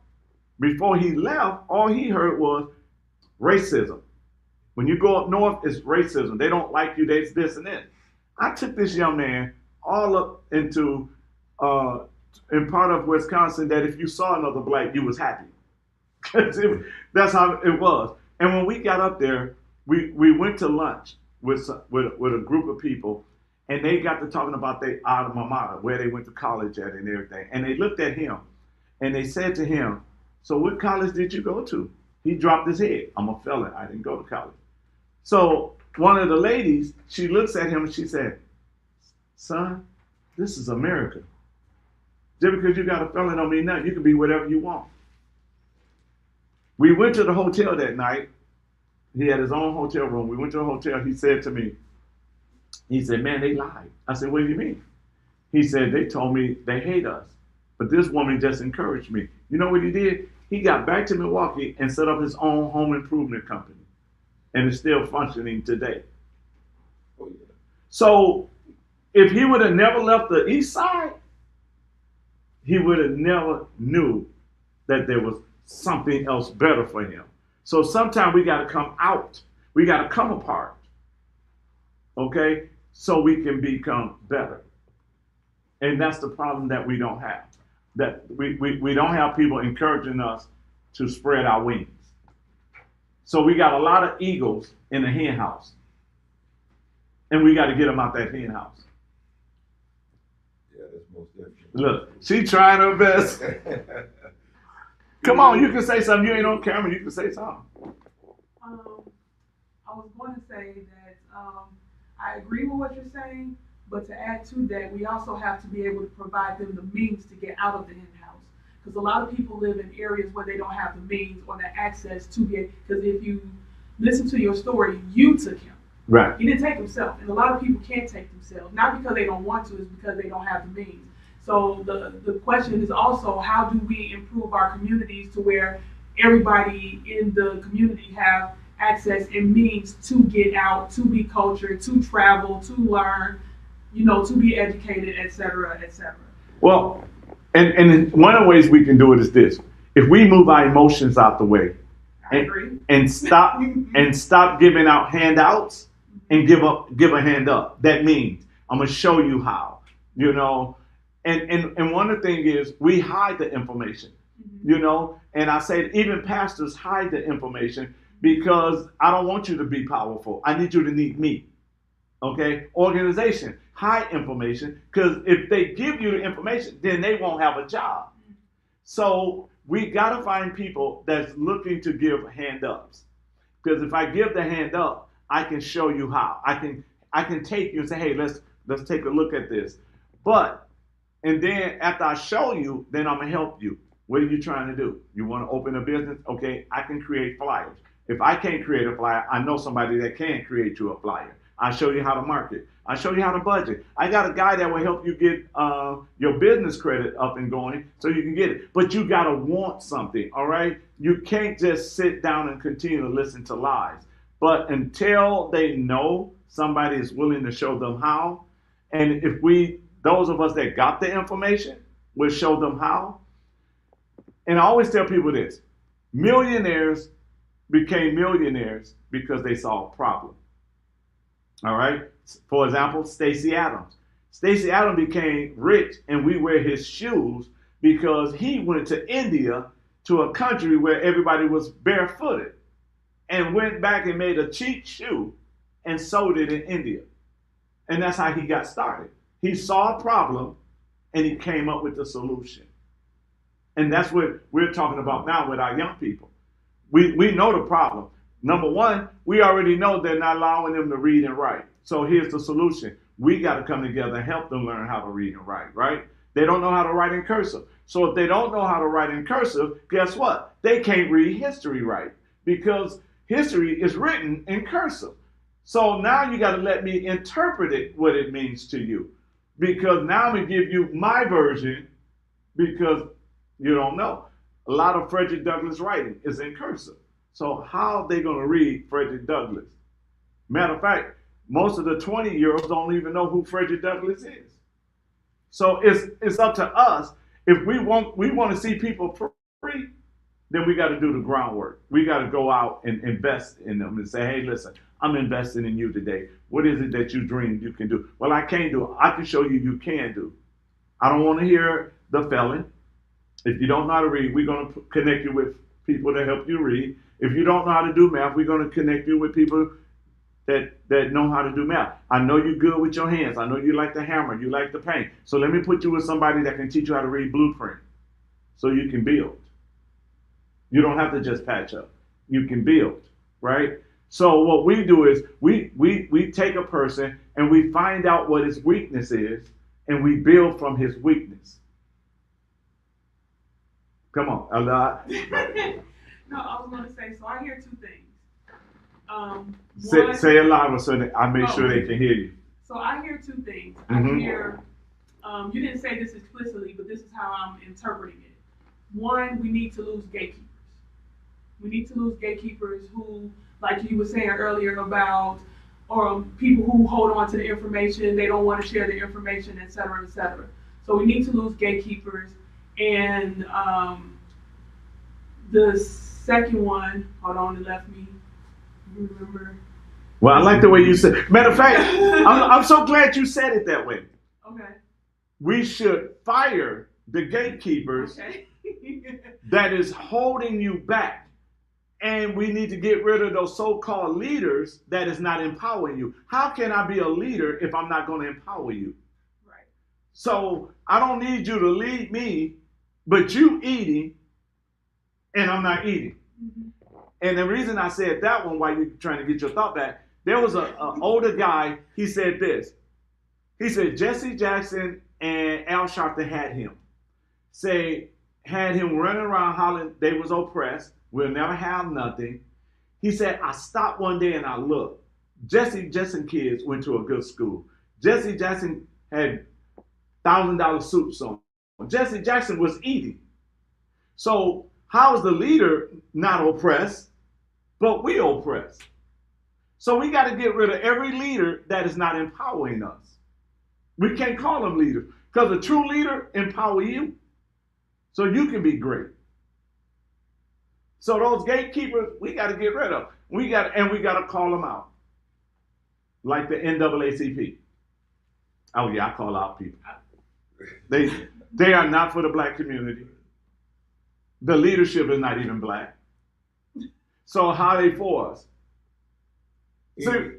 before he left, all he heard was racism. When you go up north, it's racism. They don't like you, there's this and that. I took this young man all up into in part of Wisconsin that if you saw another black, you was happy. That's how it was. And when we got up there, we went to lunch with a group of people, and they got to talking about their alma mater, where they went to college at and everything. And they looked at him, and they said to him, so what college did you go to? He dropped his head. I'm a felon. I didn't go to college. So one of the ladies, she looks at him and she said, son, this is America. Just because you got a felon don't mean nothing. You can be whatever you want. We went to the hotel that night. He had his own hotel room. We went to the hotel. He said to me, he said, man, they lied. I said, what do you mean? He said, they told me they hate us. But this woman just encouraged me. You know what he did? He got back to Milwaukee and set up his own home improvement company. And it's still functioning today. Oh, yeah. So if he would have never left the east side, he would have never knew that there was something else better for him. So sometimes we got to come out. We got to come apart. Okay? So we can become better. And that's the problem that we don't have. That we don't have people encouraging us to spread our wings. So we got a lot of eagles in the hen house. And we got to get them out that hen house. Yeah, that's most definitely. Look, she trying her best. Come on, you can say something. You ain't on camera. You can say something. I was going to say that I agree with what you're saying, but to add to that, we also have to be able to provide them the means to get out of the hen house. Because a lot of people live in areas where they don't have the means or the access to get. Because if you listen to your story, you took him. Right. He didn't take himself, and a lot of people can't take themselves, not because they don't want to, it's because they don't have the means. So the question is also, how do we improve our communities to where everybody in the community have access and means to get out, to be cultured, to travel, to learn, to be educated, et cetera, et cetera. Well, and one of the ways we can do it is this: if we move our emotions out the way, and stop giving out handouts and give a hand up. That means I'm gonna show you how. And one of the things is we hide the information. And I say even pastors hide the information because I don't want you to be powerful. I need you to need me. Okay? Organization, hide information, because if they give you the information, then they won't have a job. So we got to find people that's looking to give hand ups. Because if I give the hand up, I can show you how. I can take you and say, hey, let's take a look at this. And then after I show you, then I'm gonna help you. What are you trying to do? You want to open a business? Okay, I can create flyers. If I can't create a flyer, I know somebody that can create you a flyer. I show you how to market. I show you how to budget. I got a guy that will help you get your business credit up and going so you can get it. But you got to want something, all right? You can't just sit down and continue to listen to lies. But until they know somebody is willing to show them how, and if those of us that got the information, will show them how. And I always tell people this: millionaires became millionaires because they saw a problem. All right. For example, Stacey Adams. Stacey Adams became rich, and we wear his shoes because he went to India, to a country where everybody was barefooted, and went back and made a cheap shoe and sold it in India. And that's how he got started. He saw a problem and he came up with the solution. And that's what we're talking about now with our young people. We know the problem. Number one, we already know they're not allowing them to read and write. So here's the solution. We got to come together and help them learn how to read and write, right? They don't know how to write in cursive. So if they don't know how to write in cursive, guess what? They can't read history right, because history is written in cursive. So now you got to let me interpret it, what it means to you. Because now I'm going to give you my version, because you don't know. A lot of Frederick Douglass writing is in cursive. So how are they going to read Frederick Douglass? Matter of fact, most of the 20-year-olds don't even know who Frederick Douglass is. So it's up to us. If we want to see people free, then we got to do the groundwork. We got to go out and invest in them and say, hey, listen, I'm investing in you today. What is it that you dreamed you can do? Well, I can't do it. I can show you can do. I don't want to hear the felon. If you don't know how to read, we're going to connect you with people that help you read. If you don't know how to do math, we're going to connect you with people that know how to do math. I know you're good with your hands. I know you like to hammer. You like to paint. So let me put you with somebody that can teach you how to read blueprint so you can build. You don't have to just patch up. You can build, right? So what we do is we take a person and we find out what his weakness is, and we build from his weakness. Come on, a lot. No, I was going to say, so I hear two things. Say it louder so that I make sure they can hear you. So I hear two things. Mm-hmm. I hear, you didn't say this explicitly, but this is how I'm interpreting it. One, we need to lose gatekeepers. We need to lose gatekeepers who, like you were saying earlier about, or people who hold on to the information, they don't want to share the information, et cetera, et cetera. So we need to lose gatekeepers. And the second one, hold on, it left me. You remember? Well, I like the way you said. Matter of fact, I'm so glad you said it that way. Okay. we should fire the gatekeepers Okay. that is holding you back. And we need to get rid of those so-called leaders that is not empowering you. How can I be a leader if I'm not going to empower you? Right. So I don't need you to lead me, but you eating and I'm not eating. Mm-hmm. And the reason I said that one while you're trying to get your thought back, there was an older guy, he said this. He said Jesse Jackson and Al Sharpton had him running around hollering they was oppressed. We'll never have nothing. He said, I stopped one day and I looked. Jesse Jackson kids went to a good school. Jesse Jackson had $1,000 suits on. Jesse Jackson was eating. So how is the leader not oppressed, but we oppressed? So we got to get rid of every leader that is not empowering us. We can't call them leaders because a true leader empower you so you can be great. So those gatekeepers, we got to get rid of. We got to call them out, like the NAACP. Oh yeah, I call out people. They are not for the black community. The leadership is not even black. So how are they for us? So,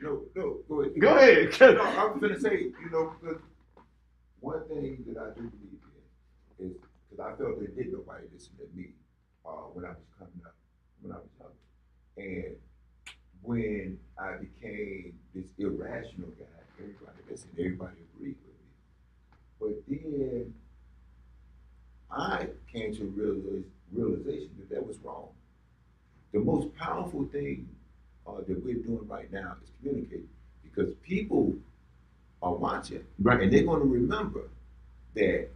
No, go ahead. go ahead. No, I was going to say, because one thing that I do believe in is because I felt that didn't nobody listen to me when I was coming up, when I was young. And when I became this irrational guy, everybody listened, everybody agreed with me. But then I came to realization that was wrong. The most powerful thing that we're doing right now is communicating, because people are watching, right, and they're going to remember that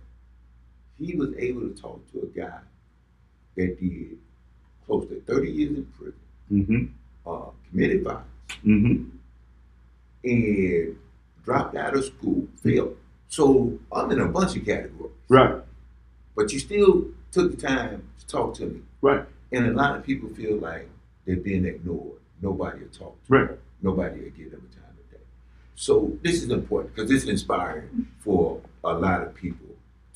he was able to talk to a guy that did close to 30 years in prison, committed violence, and dropped out of school, failed. So I'm in a bunch of categories. Right. But you still took the time to talk to me. Right. And a lot of people feel like they're being ignored. Nobody will talk to right. them. Nobody will give them a time of day. So this is important because it's inspiring for a lot of people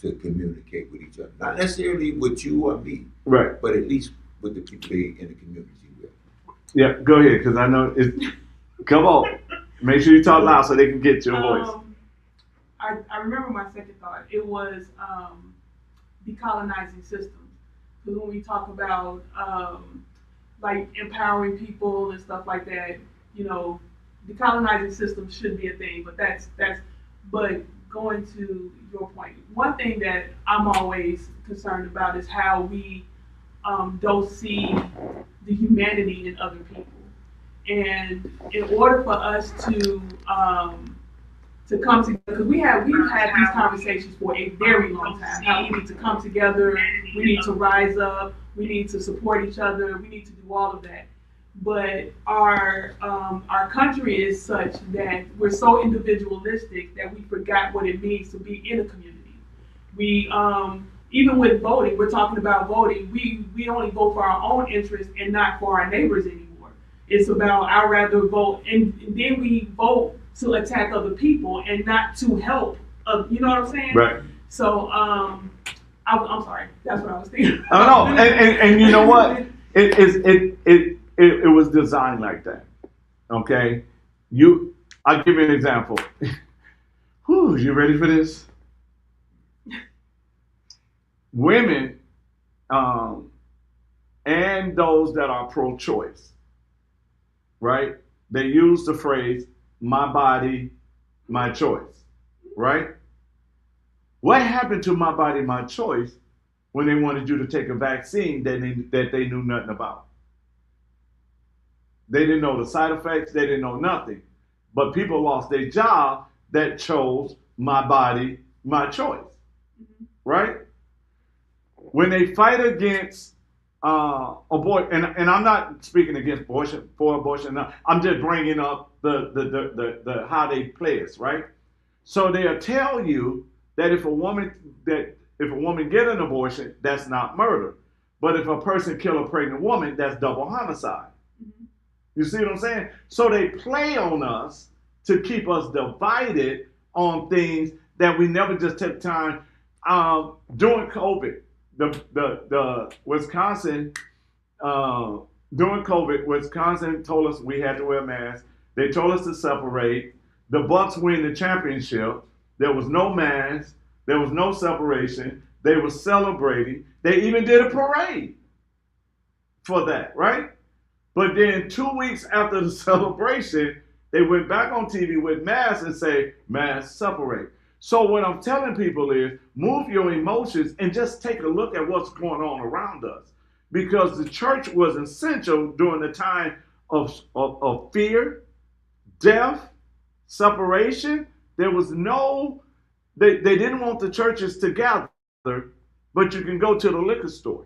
to communicate with each other. Not necessarily with you or me, right, but at least with the people in the community with. Yeah, go ahead, because I know it's. Come on. Make sure you talk loud so they can get your voice. I remember my second thought. It was decolonizing systems. Because when we talk about like empowering people and stuff like that, decolonizing systems should be a thing. But going to your point, one thing that I'm always concerned about is how we don't see the humanity in other people. And in order for us to come together, because we've had these conversations for a very long time, how we need to come together, we need to rise up, we need to support each other, we need to do all of that. But our country is such that we're so individualistic that we forgot what it means to be in a community. We even with voting, we're talking about voting, we only vote for our own interests and not for our neighbors anymore. It's about I'd rather vote, and then we vote to attack other people and not to help. You know what I'm saying? Right. So I'm sorry. That's what I was thinking. I know, and you know what? It was designed like that. Okay. I'll give you an example. Whew, you ready for this? Women, and those that are pro-choice, right? They use the phrase, my body, my choice, right? What happened to my body, my choice when they wanted you to take a vaccine that they knew nothing about? They didn't know the side effects, they didn't know nothing. But people lost their job that chose my body, my choice, right? When they fight against abortion, and I'm not speaking against abortion. No, I'm just bringing up the how they play us, right? So they'll tell you that if a woman get an abortion, that's not murder, but if a person kill a pregnant woman, that's double homicide. You see what I'm saying? So they play on us to keep us divided on things that we never just took time. During COVID, the Wisconsin, during COVID, Wisconsin told us we had to wear masks. They told us to separate. The Bucks win the championship. There was no mask. There was no separation. They were celebrating. They even did a parade for that, right? But then 2 weeks after the celebration, they went back on TV with masks and say, masks separate. So what I'm telling people is move your emotions and just take a look at what's going on around us. Because the church was essential during the time of fear, death, separation. There was no, they didn't want the churches to gather, but you can go to the liquor store.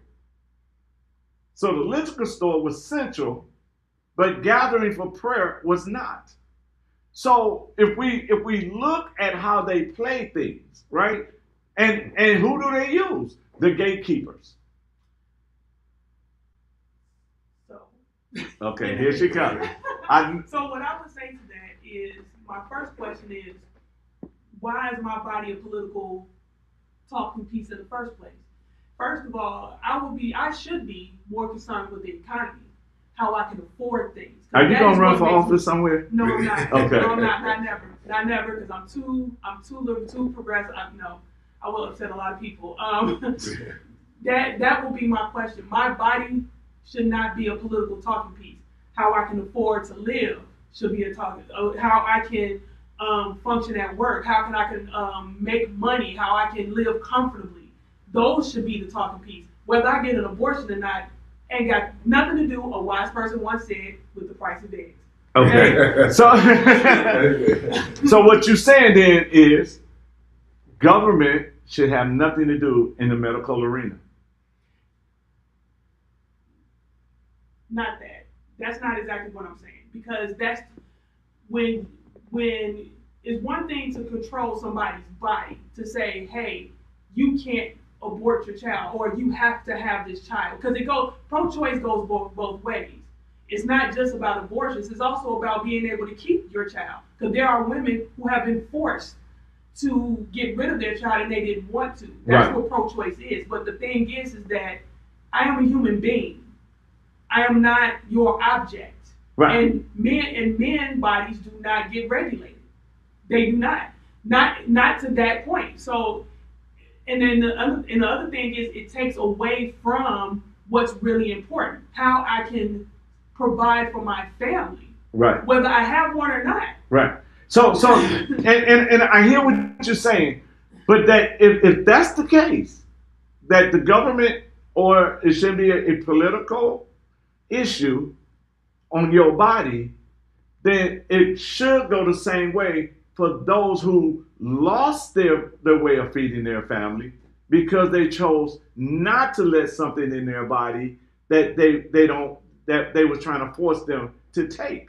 So the liquor store was central, but gathering for prayer was not. So if we look at how they play things, right? And who do they use? The gatekeepers. So. Okay, here she comes. So what I would say to that is, my first question is, why is my body a political talking piece in the first place? First of all, I should be more concerned with the economy, how I can afford things. Are you gonna run for office somewhere? No, I'm not. Okay. No, I'm not never, because I'm too progressive. No, I will upset a lot of people. That will be my question. My body should not be a political talking piece. How I can afford to live should be a talking. How I can function at work. How I can make money. How I can live comfortably. Those should be the talking piece. Whether I get an abortion or not ain't got nothing to do, a wise person once said, with the price of eggs. Okay. So what you're saying then is government should have nothing to do in the medical arena. Not that. That's not exactly what I'm saying. Because that's when it's one thing to control somebody's body, to say, hey, you can't abort your child, or you have to have this child. Because pro-choice goes both ways. It's not just about abortions, it's also about being able to keep your child. Because there are women who have been forced to get rid of their child and they didn't want to. That's right. What pro-choice is. But the thing is that I am a human being. I am not your object. Right. And men bodies do not get regulated. They do not. Not to that point. So, and then the other thing is, it takes away from what's really important. How I can provide for my family. Right. Whether I have one or not. Right. So and I hear what you're saying, but that if that's the case, that the government, or it should be a political issue on your body, then it should go the same way for those who lost their way of feeding their family because they chose not to let something in their body that they were trying to force them to take.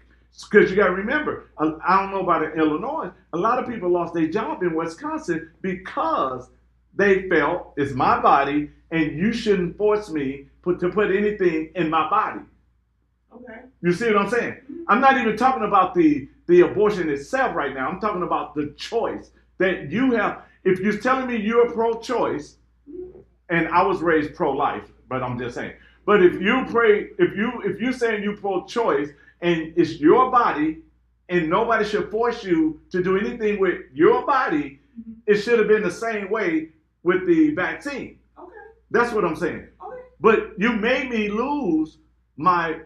Because you got to remember, I don't know about in Illinois, a lot of people lost their job in Wisconsin because they felt it's my body and you shouldn't force me to put anything in my body. Okay. You see what I'm saying? I'm not even talking about the abortion itself right now. I'm talking about the choice that you have. If you're telling me you're pro-choice, and I was raised pro-life, but I'm just saying. But if you're saying you're pro-choice and it's your body and nobody should force you to do anything with your body, it should have been the same way with the vaccine. Okay. That's what I'm saying. Okay. But you made me lose my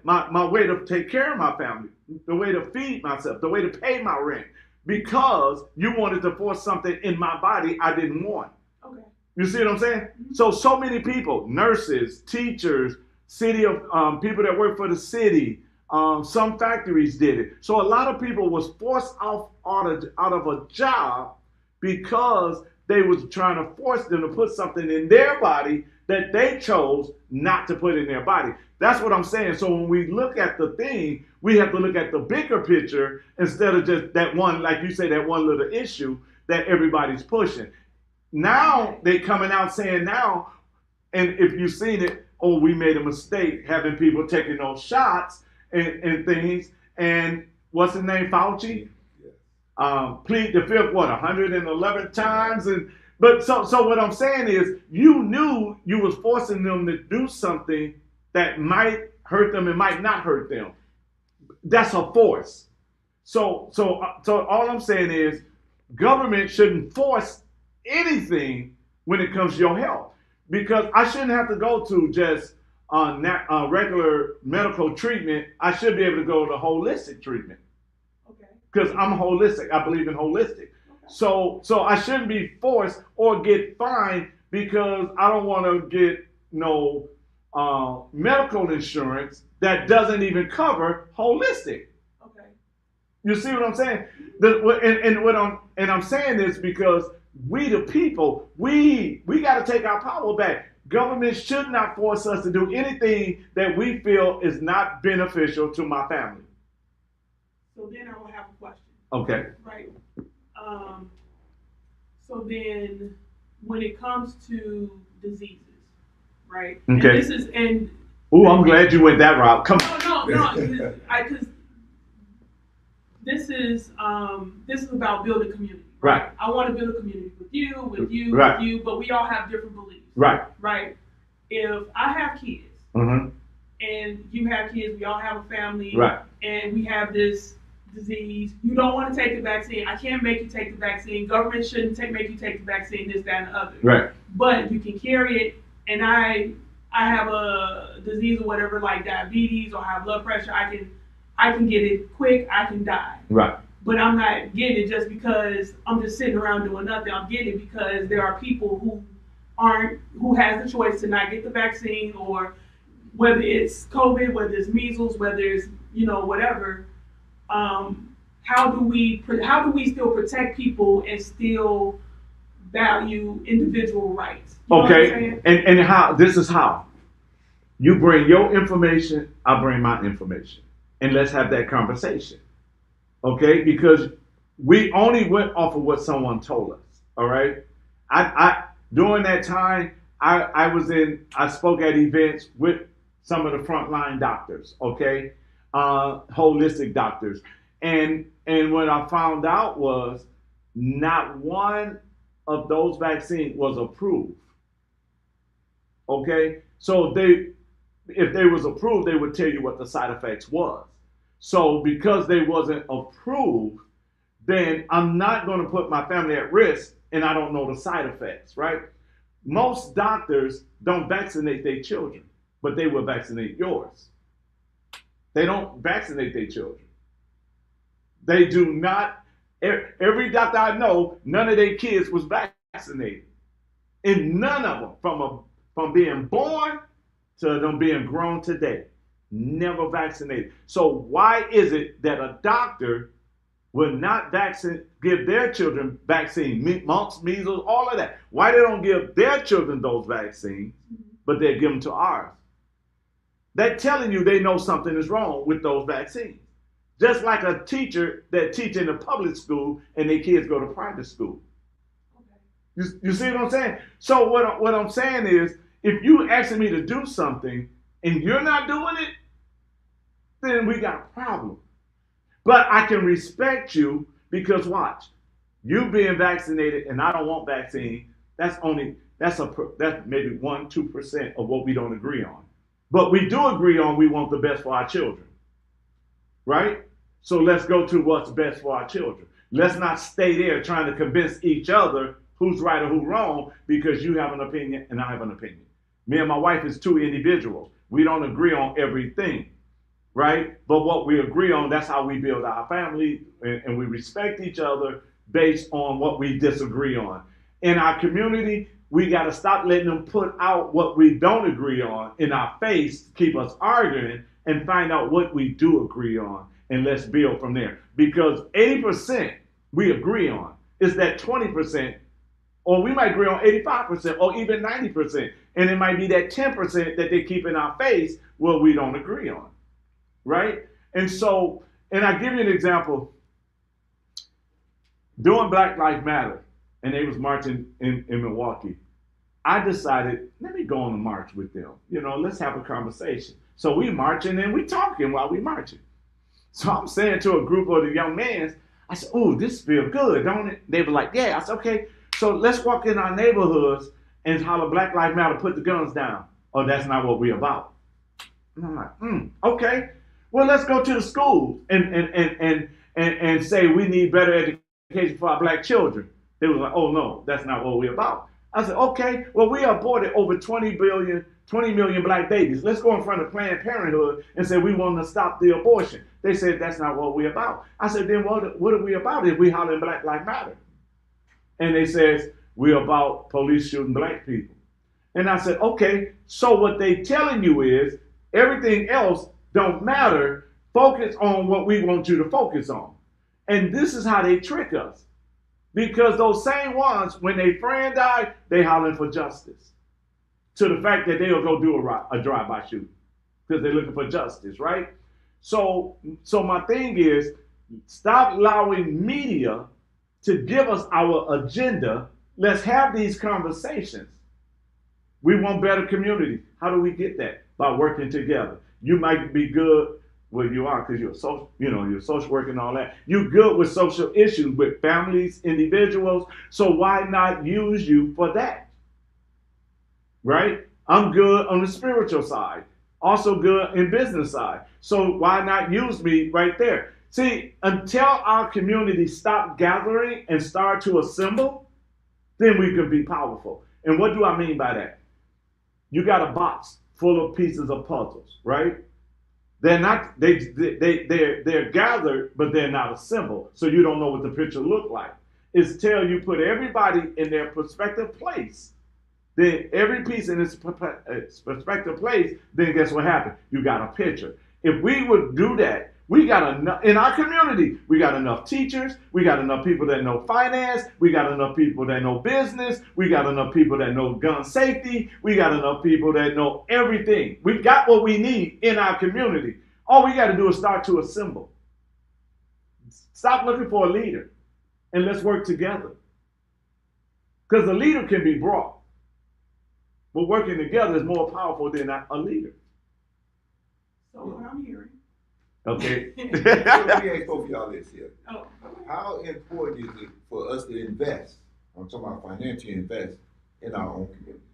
way to take care of my family, the way to feed myself, the way to pay my rent, because you wanted to force something in my body I didn't want. Okay. You see what I'm saying? So many people, nurses, teachers, city of people that work for the city, some factories did it. So a lot of people was forced out of a job because they was trying to force them to put something in their body that they chose not to put in their body. That's what I'm saying. So when we look at the thing, we have to look at the bigger picture instead of just that one, like you say, that one little issue that everybody's pushing. Now they coming out saying now, and if you've seen it, oh, we made a mistake having people taking those shots and things. And what's his name, Fauci? plead the fifth, 111 times, but so what I'm saying is, you knew you was forcing them to do something that might hurt them and might not hurt them. That's a force. So all I'm saying is, government shouldn't force anything when it comes to your health, because I shouldn't have to go to just regular medical treatment. I should be able to go to holistic treatment. Okay. Because I'm holistic. I believe in holistic. So I shouldn't be forced or get fined because I don't want to get no medical insurance that doesn't even cover holistic. Okay. You see what I'm saying? And I'm saying this because we the people, we got to take our power back. Government should not force us to do anything that we feel is not beneficial to my family. So then I will have a question. Okay. Right. So then, when it comes to diseases, right? Okay. And Oh, I'm glad you went that route. Come on. No, because this is about building community. Right. I want to build a community with you, right. with you, but we all have different beliefs. Right. Right. If I have kids, Mm-hmm. and you have kids, we all have a family, Right. and we have this disease, you don't want to take the vaccine. I can't make you take the vaccine. Government shouldn't make you take the vaccine, this, that, and the other. Right. But you can carry it, and I have a disease or whatever, like diabetes or high blood pressure. I can get it quick. I can die. Right. But I'm not getting it just because I'm just sitting around doing nothing. I'm getting it because there are people who has the choice to not get the vaccine, or whether it's COVID, whether it's measles, whether it's whatever. How do we still protect people and still value individual rights? You know what I'm saying? And how this is how you bring your information, I bring my information, and let's have that conversation. Okay, because we only went off of what someone told us. All right, I during that time I spoke at events with some of the frontline doctors. Okay, holistic doctors, and what I found out was not one of those vaccines was approved. Okay, so if they was approved, they would tell you what the side effects was. So because they wasn't approved, then I'm not going to put my family at risk, and I don't know the side effects, right? Most doctors don't vaccinate their children, but they will vaccinate yours. They don't vaccinate their children. They do not. Every doctor I know, none of their kids was vaccinated, and none of them, from being born to them being grown today, never vaccinated. So why is it that a doctor will not give their children vaccine, mumps, measles, all of that? Why they don't give their children those vaccines, but they give them to ours? They're telling you they know something is wrong with those vaccines. Just like a teacher that teach in a public school and their kids go to private school. You see what I'm saying? So what I'm saying is, if you asking me to do something and you're not doing it, then we got a problem. But I can respect you because watch, you being vaccinated and I don't want vaccine. That's maybe 1-2% of what we don't agree on. But we do agree on we want the best for our children, right? So let's go to what's best for our children. Let's not stay there trying to convince each other who's right or who's wrong because you have an opinion and I have an opinion. Me and my wife is two individuals. We don't agree on everything, right? But what we agree on, that's how we build our family, and we respect each other based on what we disagree on. In our community, we got to stop letting them put out what we don't agree on in our face to keep us arguing, and find out what we do agree on, and let's build from there. Because 80% we agree on. Is that 20%, or we might agree on 85% or even 90%. And it might be that 10% that they keep in our face where we don't agree on, right? And I give you an example. During Black Lives Matter, and they was marching in Milwaukee, I decided, let me go on a march with them. Let's have a conversation. So we marching and we talking while we marching. So I'm saying to a group of the young men, I said, "Oh, this feels good, don't it?" They were like, "Yeah." I said, "Okay, so let's walk in our neighborhoods and holler Black Lives Matter, put the guns down." "Oh, that's not what we're about." And I'm like, "Okay. Well, let's go to the schools and say we need better education for our black children." They were like, "Oh no, that's not what we're about." I said, "Okay, well, we aborted over 20 million black babies. Let's go in front of Planned Parenthood and say we want to stop the abortion." They said, "That's not what we're about." I said, "Then what are we about if we holler Black Lives Matter?" And they says, "We're about police shooting black people." And I said, "Okay, so what they telling you is everything else don't matter. Focus on what we want you to focus on." And this is how they trick us. Because those same ones, when their friend died, they hollering for justice. To the fact that they'll go do a drive-by shooting. Because they're looking for justice, right? So my thing is, stop allowing media to give us our agenda. Let's have these conversations. We want better community. How do we get that? By working together. You might be good, well, you are because you're social worker and all that. You're good with social issues with families, individuals. So why not use you for that? Right? I'm good on the spiritual side. Also good in business side. So why not use me right there? See, until our community stop gathering and start to assemble, then we can be powerful. And what do I mean by that? You got a box full of pieces of puzzles, right? They're not, they're gathered, but they're not assembled. So you don't know what the picture look like. It's till you put everybody in their prospective place. Then every piece in its prospective place, then guess what happened? You got a picture. If we would do that, we got enough, in our community, we got enough teachers, we got enough people that know finance, we got enough people that know business, we got enough people that know gun safety, we got enough people that know everything. We got what we need in our community. All we got to do is start to assemble. Stop looking for a leader and let's work together. Because a leader can be brought, but working together is more powerful than a leader. So what I'm hearing. Okay. So let me ask both of y'all this here. Oh. How important is it for us to invest, I'm talking about financially invest, in our own community?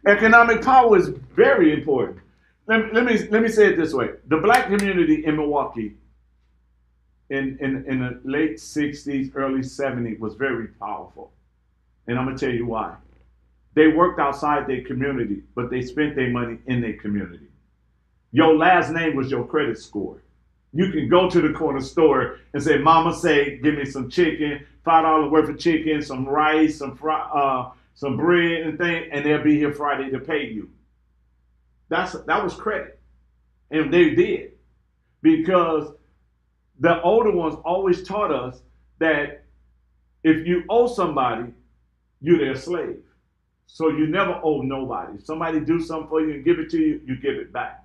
Economic power is very important. Let me say it this way. The black community in Milwaukee in the late 60s, early 70s was very powerful. And I'm going to tell you why. They worked outside their community, but they spent their money in their community. Your last name was your credit score. You can go to the corner store and say, "Mama say, give me some chicken, $5 worth of chicken, some rice, some bread and thing," and they'll be here Friday to pay you. That was credit. And they did. Because the older ones always taught us that if you owe somebody, you're their slave. So you never owe nobody. If somebody do something for you and give it to you, you give it back.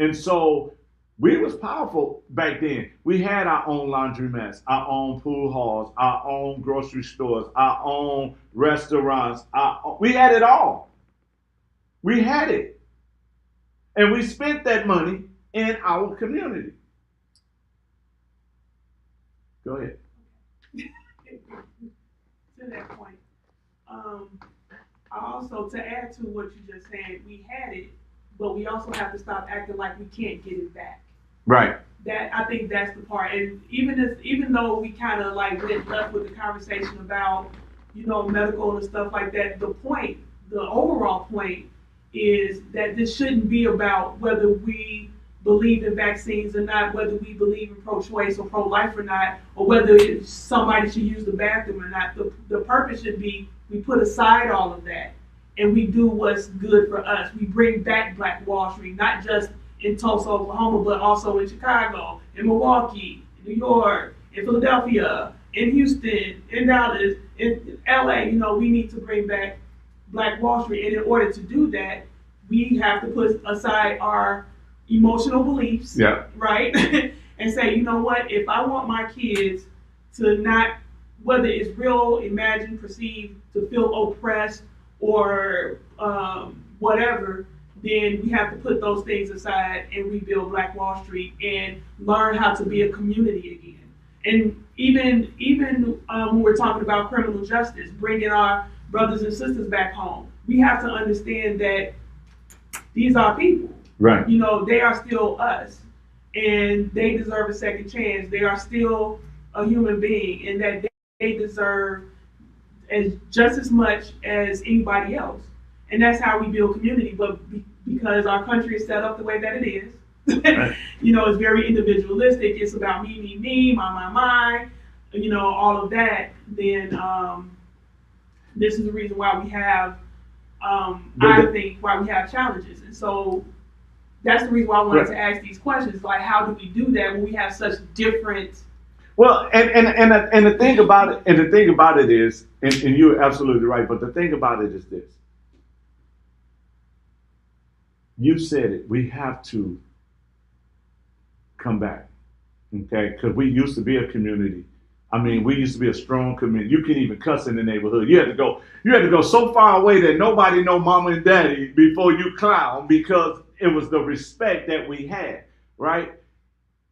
And so we was powerful back then. We had our own laundromats, our own pool halls, our own grocery stores, our own restaurants. We had it all. We had it. And we spent that money in our community. Go ahead. To that point, also to add to what you just said, we had it, but we also have to stop acting like we can't get it back. Right. That, I think that's the part. And even though we kind of like went left with the conversation about, medical and stuff like that, the overall point is that this shouldn't be about whether we believe in vaccines or not, whether we believe in pro-choice or pro-life or not, or whether somebody should use the bathroom or not. The purpose should be we put aside all of that and we do what's good for us. We bring back Black Wall Street, not just in Tulsa, Oklahoma, but also in Chicago, in Milwaukee, in New York, in Philadelphia, in Houston, in Dallas, in LA. We need to bring back Black Wall Street. And in order to do that, we have to put aside our emotional beliefs, right? And say, you know what, if I want my kids to not, whether it's real, imagined, perceived, to feel oppressed or whatever, then we have to put those things aside and rebuild Black Wall Street and learn how to be a community again. And even when we're talking about criminal justice, bringing our brothers and sisters back home, we have to understand that these are people. Right. You know, they are still us, and they deserve a second chance. They are still a human being, and that they deserve just as much as anybody else. And that's how we build community. But because our country is set up the way that it is, Right. you know, it's very individualistic. It's about me, my, you know, all of that. Then this is the reason why we have, I think, why we have challenges. And so that's the reason why I wanted to ask these questions. Like, how do we do that when we have such different? Well, and the thing about it is, and you're absolutely right. But the thing about it is this: you said it. We have to come back, okay? Because we used to be a community. I mean, we used to be a strong community. You couldn't even cuss in the neighborhood. You had to go so far away that nobody know mama and daddy before you clown, because it was the respect that we had, right?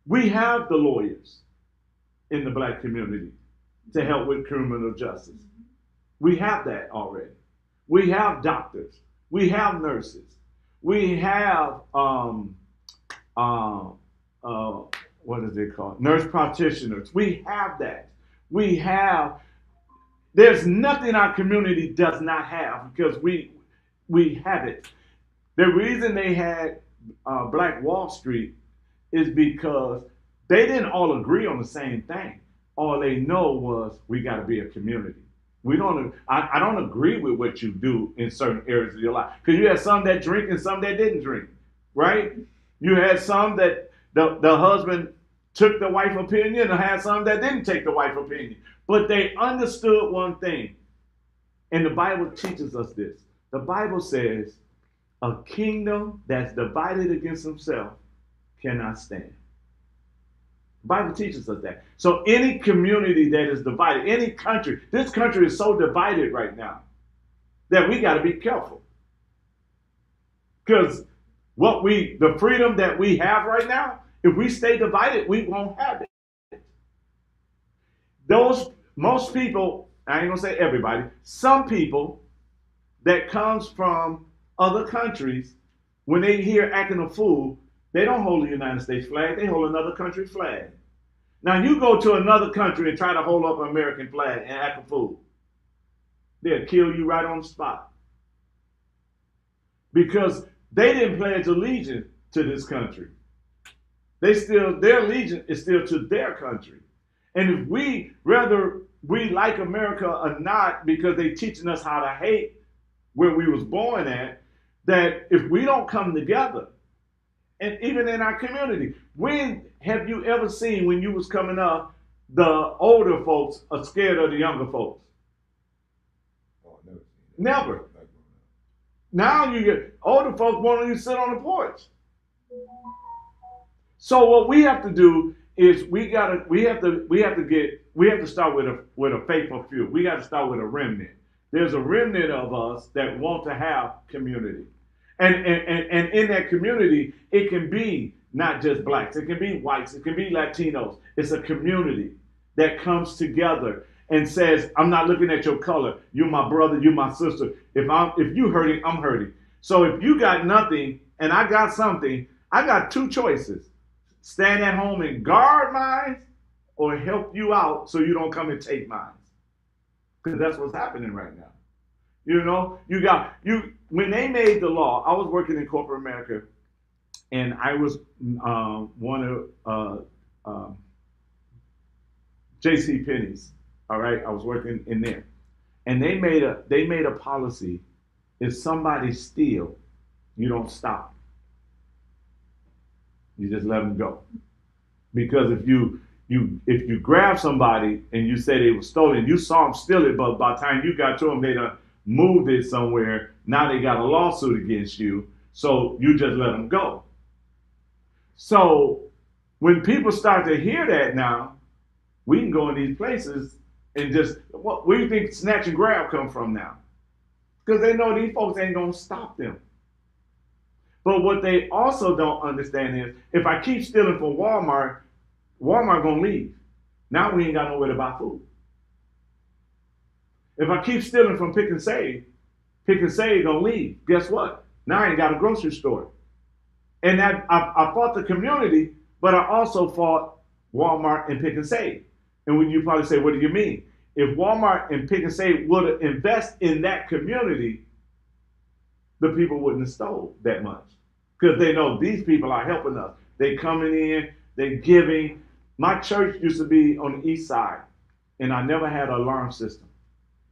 We have the lawyers in the black community to help with criminal justice. We have that already. We have doctors. We have nurses. We have what is it called? Nurse practitioners. We have that. We have. There's nothing our community does not have, because we have it. The reason they had Black Wall Street is because they didn't all agree on the same thing. All they know was we got to be a community. We don't. I don't agree with what you do in certain areas of your life, because you had some that drink and some that didn't drink, right? You had some that the husband took the wife's opinion, and had some that didn't take the wife's opinion. But they understood one thing, and the Bible teaches us this. The Bible says, a kingdom that's divided against himself cannot stand. The Bible teaches us that. So any community that is divided, any country, this country is so divided right now that we got to be careful. Because the freedom that we have right now, if we stay divided, we won't have it. Most people, I ain't gonna say everybody, some people that comes from other countries, when they hear acting a fool, they don't hold the United States flag, they hold another country's flag. Now you go to another country and try to hold up an American flag and act a fool. They'll kill you right on the spot. Because they didn't pledge allegiance to this country. Their allegiance is still to their country. And if whether we like America or not, because they teaching us how to hate where we was born at, that if we don't come together, and even in our community, when have you ever seen, when you was coming up, the older folks are scared of the younger folks? Oh, never. Never. Now you get older folks wanting you to sit on the porch. So what we have to do is we have to start with a faithful few. We got to start with a remnant. There's a remnant of us that want to have community. And in that community, it can be not just blacks, it can be whites, it can be Latinos. It's a community that comes together and says, I'm not looking at your color. You're my brother, you're my sister. If you hurting, I'm hurting. So if you got nothing and I got something, I got two choices. Stand at home and guard mine, or help you out so you don't come and take mine. Because that's what's happening right now. You know, when they made the law, I was working in corporate America, and I was one of J.C. Penney's. All right, I was working in there, and they made a policy: if somebody steal, you don't stop. You just let them go, because if you grab somebody and you say they were stolen, you saw them steal it, but by the time you got to them, they done moved it somewhere. Now they got a lawsuit against you, so you just let them go. So when people start to hear that now, we can go in these places and just, where do you think snatch and grab come from now? Because they know these folks ain't gonna stop them. But what they also don't understand is, if I keep stealing from Walmart, Walmart gonna leave. Now we ain't got nowhere to buy food. If I keep stealing from Pick and Save gonna leave. Guess what? Now I ain't got a grocery store. And that I fought the community, but I also fought Walmart and Pick and Save. And when you probably say, what do you mean? If Walmart and Pick and Save would invest in that community, the people wouldn't have stole that much. Because they know these people are helping us. They coming in, they giving. My church used to be on the east side, and I never had an alarm system.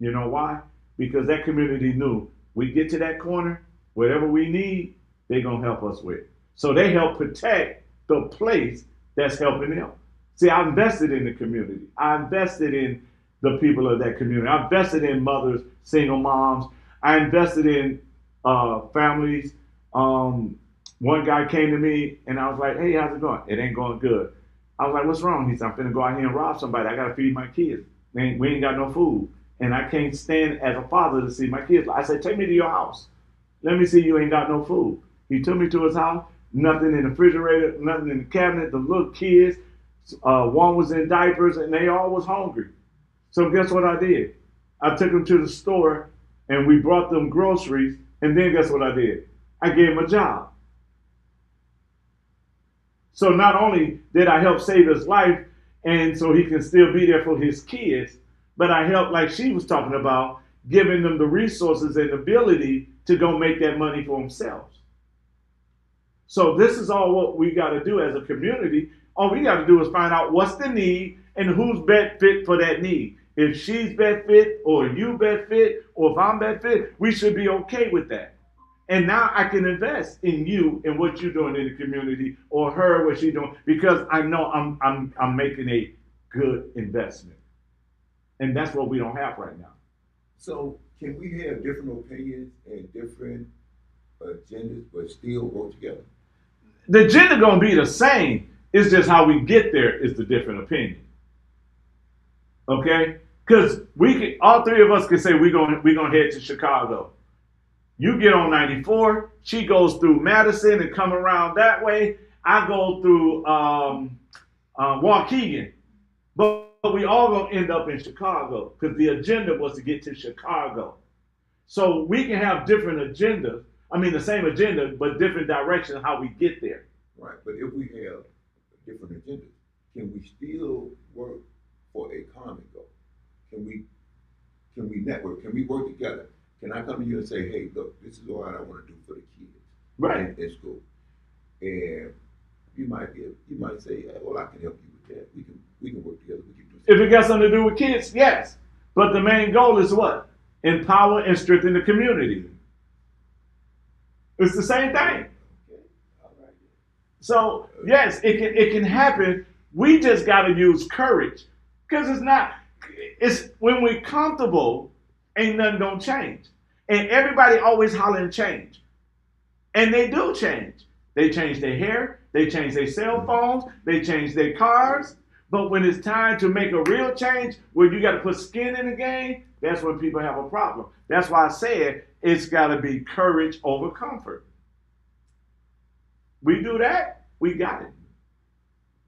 You know why? Because that community knew we get to that corner, whatever we need, they're going to help us with. So they help protect the place that's helping them. See, I invested in the community. I invested in the people of that community. I invested in mothers, single moms. I invested in families. One guy came to me and I was like, hey, how's it going? It ain't going good. I was like, what's wrong? He said, I'm finna go out here and rob somebody. I gotta feed my kids. We ain't got no food. And I can't stand as a father to see my kids. I said, take me to your house. Let me see you ain't got no food. He took me to his house, nothing in the refrigerator, nothing in the cabinet. The little kids, one was in diapers and they all was hungry. So guess what I did? I took them to the store and we brought them groceries. And then guess what I did? I gave him a job. So not only did I help save his life and so he can still be there for his kids, but I helped, like she was talking about, giving them the resources and ability to go make that money for themselves. So this is all what we got to do as a community. All we got to do is find out what's the need and who's best fit for that need. If she's best fit or you best fit or if I'm best fit, we should be okay with that. And now I can invest in you and what you're doing in the community, or her, what she's doing, because I know I'm making a good investment. And that's what we don't have right now. So can we have different opinions and different agendas, but still work together? The agenda gonna be the same. It's just how we get there is the different opinion. Okay? Because all three of us can say we're gonna head to Chicago. You get on 94, she goes through Madison and come around that way. I go through Waukegan. But we all gonna end up in Chicago because the agenda was to get to Chicago. So we can have different agendas. I mean, the same agenda, but different direction how we get there. Right, but if we have different agendas, can we still work for a common goal? Can we network? Can we work together? Can I come to you and say, hey, look, this is what I want to do for the kids, right, in school? And you might say, well, I can help you with that. We can work together. We can do something. If it got something to do with kids, yes. But the main goal is what? Empower and strengthen the community. It's the same thing. Okay. All right. So yes, it can happen. We just got to use courage, because it's when we're comfortable, ain't nothing gonna change. And everybody always hollering change, and they do change. They change their hair, they change their cell phones, they change their cars. But when it's time to make a real change, where you got to put skin in the game, that's when people have a problem. That's why I said it's got to be courage over comfort. We do that, we got it.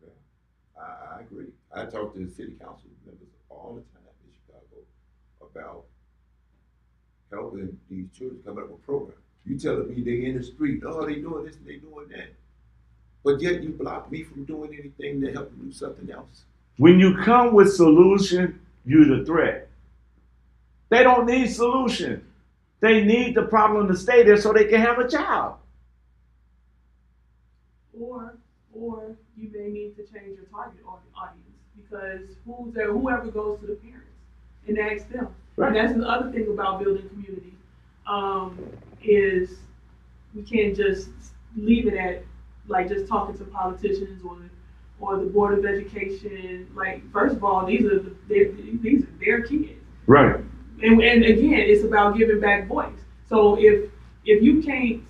Yeah, I agree. I talk to the city council members all the time in Chicago about helping these children come up with programs. You telling me they in the street, oh, they doing this and they doing that. But yet you block me from doing anything to help them do something else. When you come with solution, you're the threat. They don't need solution. They need the problem to stay there so they can have a job. Or you may need to change your target audience, because whoever goes to the parents and asks them. Right. And that's the other thing about building community, is we can't just leave it at like just talking to politicians or the Board of Education. Like, first of all, these are their kids. Right. And again, it's about giving back voice. So if you can't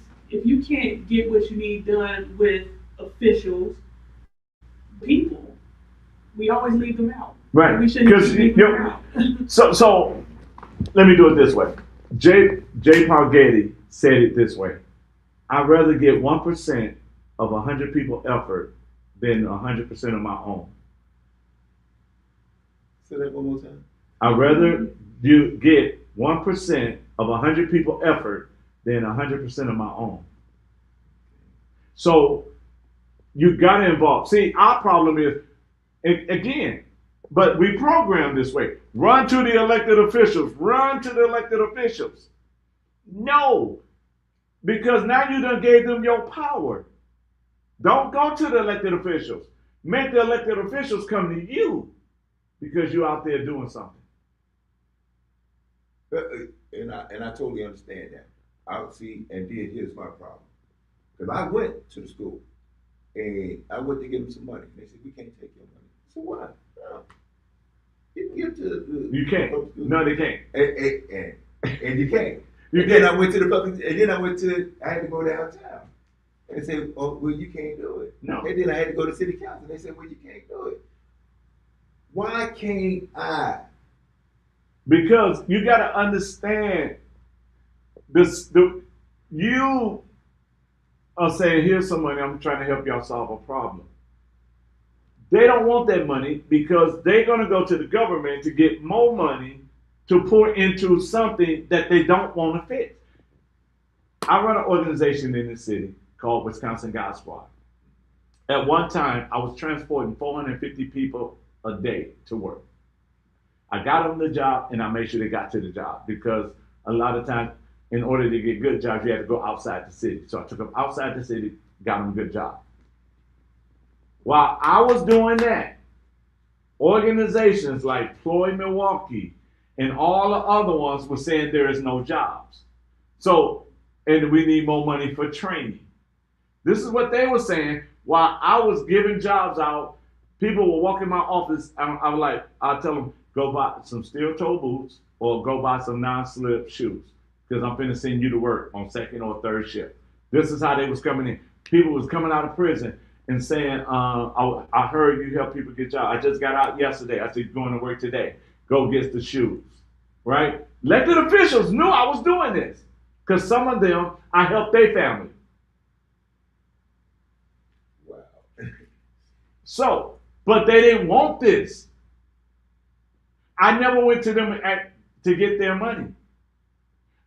get what you need done with officials, people, we always leave them out. Right. We shouldn't leave them out. So let me do it this way. J. Paul Getty said it this way: I'd rather get 1% of 100 people effort than 100% of my own. Say that one more time. I'd rather you get 1% of 100 people effort than 100% of my own. So you got to involve. See, our problem is, again, but we program this way. Run to the elected officials. Run to the elected officials. No, because now you done gave them your power. Don't go to the elected officials. Make the elected officials come to you because you're out there doing something. And I totally understand that. I see, and then here's my problem. Because I went to the school and I went to give them some money. And they said, we can't take your money. So why? No. You can't. No, they can't. And you can't. You and then can't. I went to the public, and then I had to go downtown. And they said, oh, well, you can't do it. No. And then I had to go to city council. They said, well, you can't do it. Why can't I? Because you got to understand this. You are saying, here's some money. I'm trying to help y'all solve a problem. They don't want that money because they're going to go to the government to get more money to pour into something that they don't want to fix. I run an organization in the city called Wisconsin God Squad. At one time, I was transporting 450 people a day to work. I got them the job and I made sure they got to the job because a lot of times, in order to get good jobs, you had to go outside the city. So I took them outside the city, got them a good job. While I was doing that, organizations like Ploy Milwaukee and all the other ones were saying there is no jobs. So, and we need more money for training. This is what they were saying while I was giving jobs out. People would walk in my office. I was like, I'll tell them, go buy some steel-toe boots or go buy some non-slip shoes because I'm finna send you to work on second or third shift. This is how they was coming in. People was coming out of prison and saying, I heard you help people get jobs. I just got out yesterday. I said, going to work today. Go get the shoes, right? Elected officials knew I was doing this because some of them, I helped their family. Wow. So, but they didn't want this. I never went to them to get their money.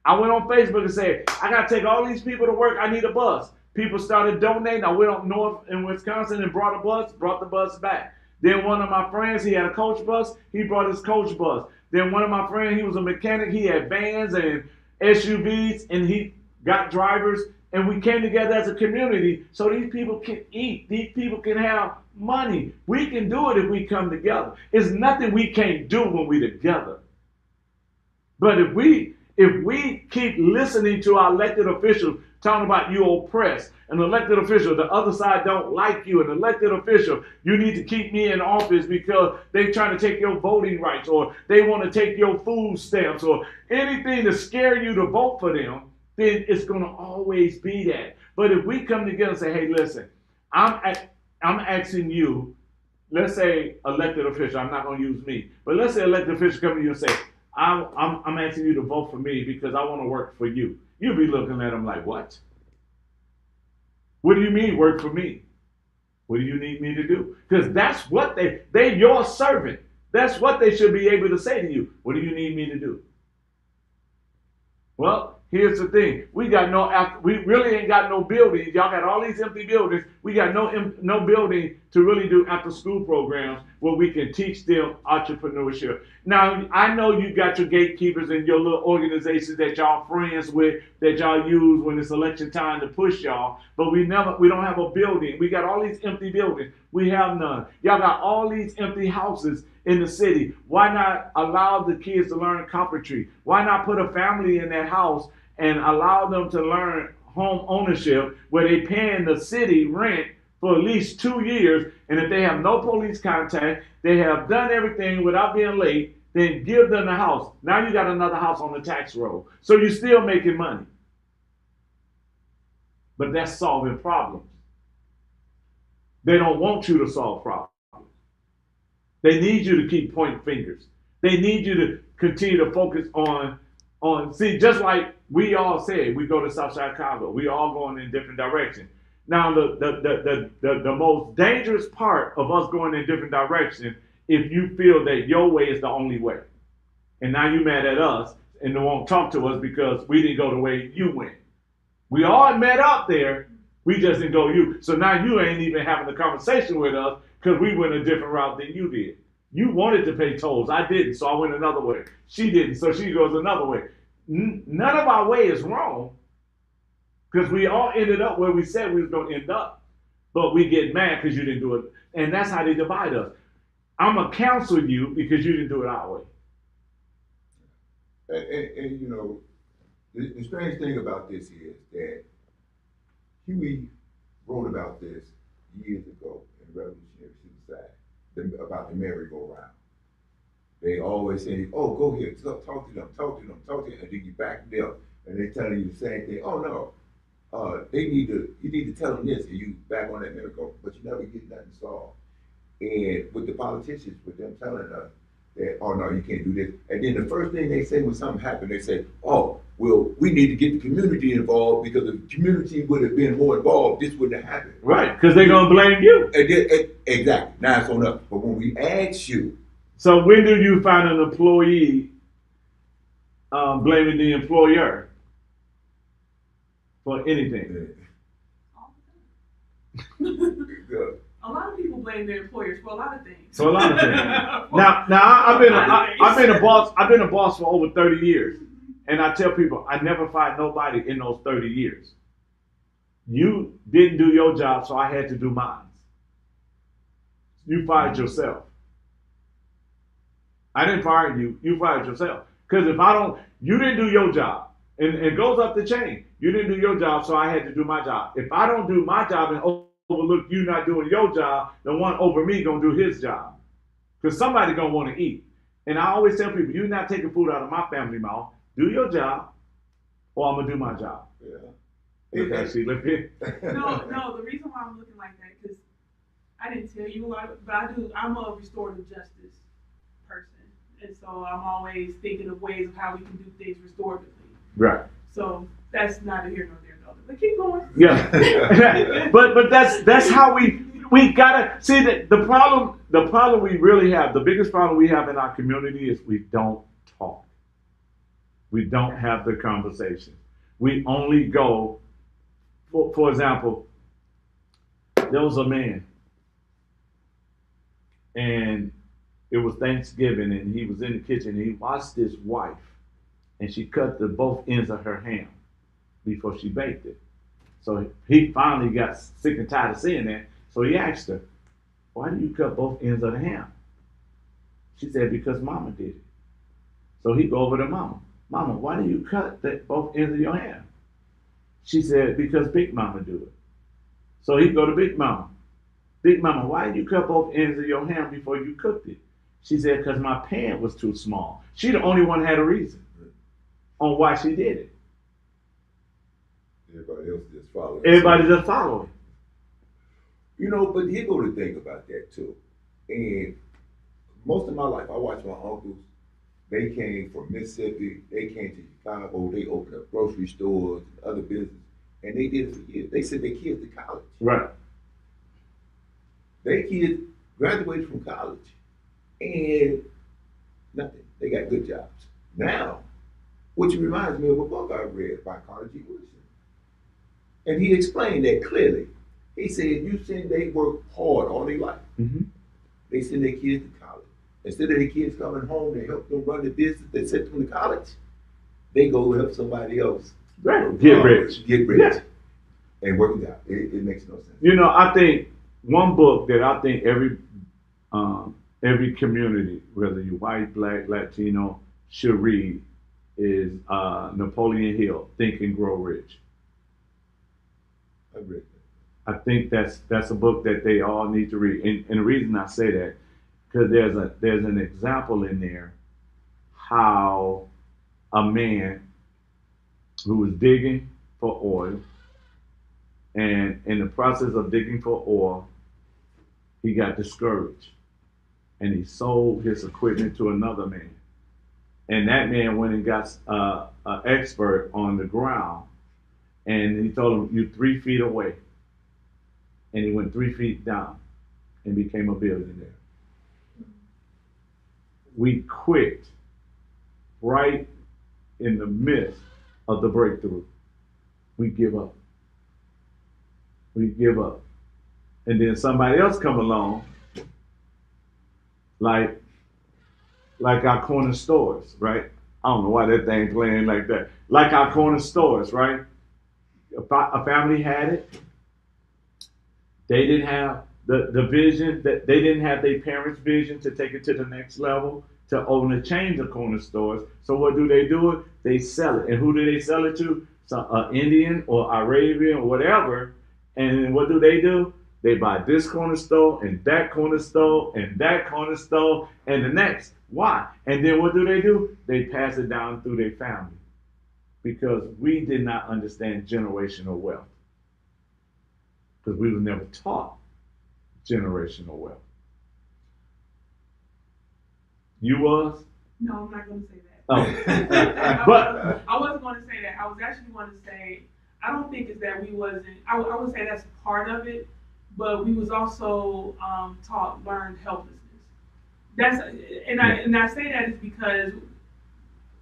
I went on Facebook and said, I got to take all these people to work. I need a bus. People started donating. I went up north in Wisconsin and brought the bus back. Then one of my friends, he had a coach bus. He brought his coach bus. Then one of my friends, he was a mechanic. He had vans and SUVs, and he got drivers. And we came together as a community so these people can eat. These people can have money. We can do it if we come together. It's nothing we can't do when we're together. But if we keep listening to our elected officials talking about you oppressed, an elected official, the other side don't like you, an elected official, you need to keep me in office because they trying to take your voting rights or they want to take your food stamps or anything to scare you to vote for them, then it's going to always be that. But if we come together and say, hey, listen, I'm asking you, let's say elected official, I'm not going to use me, but let's say elected official come to you and say, I'm asking you to vote for me because I want to work for you. You'll be looking at them like, what? What do you mean work for me? What do you need me to do? Because that's what they're your servant. That's what they should be able to say to you. What do you need me to do? Well, here's the thing. We really ain't got no buildings. Y'all got all these empty buildings. We got no building to really do after school programs where we can teach them entrepreneurship. Now, I know you got your gatekeepers and your little organizations that y'all friends with, that y'all use when it's election time to push y'all, but we don't have a building. We got all these empty buildings. We have none. Y'all got all these empty houses in the city. Why not allow the kids to learn carpentry? Why not put a family in that house and allow them to learn home ownership where they paying the city rent for at least 2 years, and if they have no police contact, they have done everything without being late, then give them the house. Now you got another house on the tax roll. So you're still making money. But that's solving problems. They don't want you to solve problems. They need you to keep pointing fingers. They need you to continue to focus on see, just like we all said, we go to Southside Chicago. We all going in different directions. Now, the most dangerous part of us going in different directions if you feel that your way is the only way. And now you mad at us and don't won't talk to us because we didn't go the way you went. We all met up there. We just didn't go you. So now you ain't even having a conversation with us because we went a different route than you did. You wanted to pay tolls. I didn't, so I went another way. She didn't, so she goes another way. None of our way is wrong because we all ended up where we said we was going to end up. But we get mad because you didn't do it. And that's how they divide us. I'm going to counsel you because you didn't do it our way. And you know, the strange thing about this is that Huey wrote about this years ago in Revolutionary Suicide, about the merry-go-round. They always say, oh, go here, talk to them, and then you back them, and they're telling you the same thing. Oh, no, you need to tell them this, and you back on that merry-go, but you never get nothing solved. And with the politicians, with them telling us that, oh, no, you can't do this. And then the first thing they say when something happened, they say, oh, well, we need to get the community involved because if the community would have been more involved, this wouldn't have happened. Right, because they're going to blame you. Exactly. Now it's on us. But when we ask you. So when do you find an employee blaming the employer for anything? A lot of people blame their employers for a lot of things. For a lot of things. now I've been a boss. I've been a boss for over 30 years, and I tell people I never fired nobody in those 30 years. You didn't do your job, so I had to do mine. You fired yourself. I didn't fire you. You fired yourself. Because if I don't, you didn't do your job, and it goes up the chain. You didn't do your job, so I had to do my job. If I don't do my job and overlook you not doing your job, the one over me gonna do his job. Because somebody gonna want to eat. And I always tell people, you're not taking food out of my family mouth. Do your job, or I'm gonna do my job. Yeah. Okay, see, look here. No, the reason why I'm looking like that, because I didn't tell you a lot, but I'm a restorative justice person. And so I'm always thinking of ways of how we can do things restoratively. Right. So that's neither here nor there, though. But keep going. Yeah. but that's how we gotta see that the problem we really have, the biggest problem we have in our community is we don't talk. We don't have the conversation. We only go, for example, there was a man and it was Thanksgiving and he was in the kitchen and he watched his wife and she cut both ends of her ham before she baked it. So he finally got sick and tired of seeing that. So he asked her, why do you cut both ends of the ham? She said, because mama did it. So he go over to mama. Mama, why do you cut both ends of your ham? She said, because Big Mama do it. So he go to Big Mama. Big Mama, why did you cut both ends of your ham before you cooked it? She said, because my pan was too small. She the only one had a reason on why she did it. Everybody else just following. Everybody just following. You know, but here go the thing about that too. And most of my life, I watched my uncles. They came from Mississippi. They came to Chicago. They opened up grocery stores and other businesses. And they did it for years. They sent their kids to college. Right. Their kids graduated from college. And nothing. They got good jobs. Now, which reminds me of a book I read by Carter G. Woodson. And he explained that clearly. He said, you send they work hard all their life. Mm-hmm. They send their kids to college. Instead of their kids coming home to help them run the business, they sent them to college. They go help somebody else. Right. Get rich. Yeah. And work it out. It makes no sense. You know, I think one book that I think every community, whether you're white, black, Latino, should read is Napoleon Hill, Think and Grow Rich. I read that. I think that's a book that they all need to read. And the reason I say that, because there's an example in there how a man who was digging for oil, and in the process of digging for oil, he got discouraged. And he sold his equipment to another man. And that man went and got an expert on the ground, and he told him, you're 3 feet away. And he went 3 feet down and became a billionaire. we quit right in the midst of the breakthrough. We give up. We give up. And then somebody else come along, like our corner stores, right? I don't know why that thing's playing like that. Like our corner stores, right? A family had it. They didn't have the vision, that they didn't have their parents' vision to take it to the next level, to own a chain of corner stores. So what do? They sell it. And who do they sell it to? Indian or Arabian or whatever. And what do? They buy this corner store and that corner store and that corner store and the next. Why? And then what do? They pass it down through their family, because we did not understand generational wealth, because we were never taught generational wealth. You was? No, I'm not going to say that. Oh. But I wasn't going to say that. I was actually going to say, I don't think it's that we wasn't, I would say that's part of it, but we was also learned helplessness. I say that is because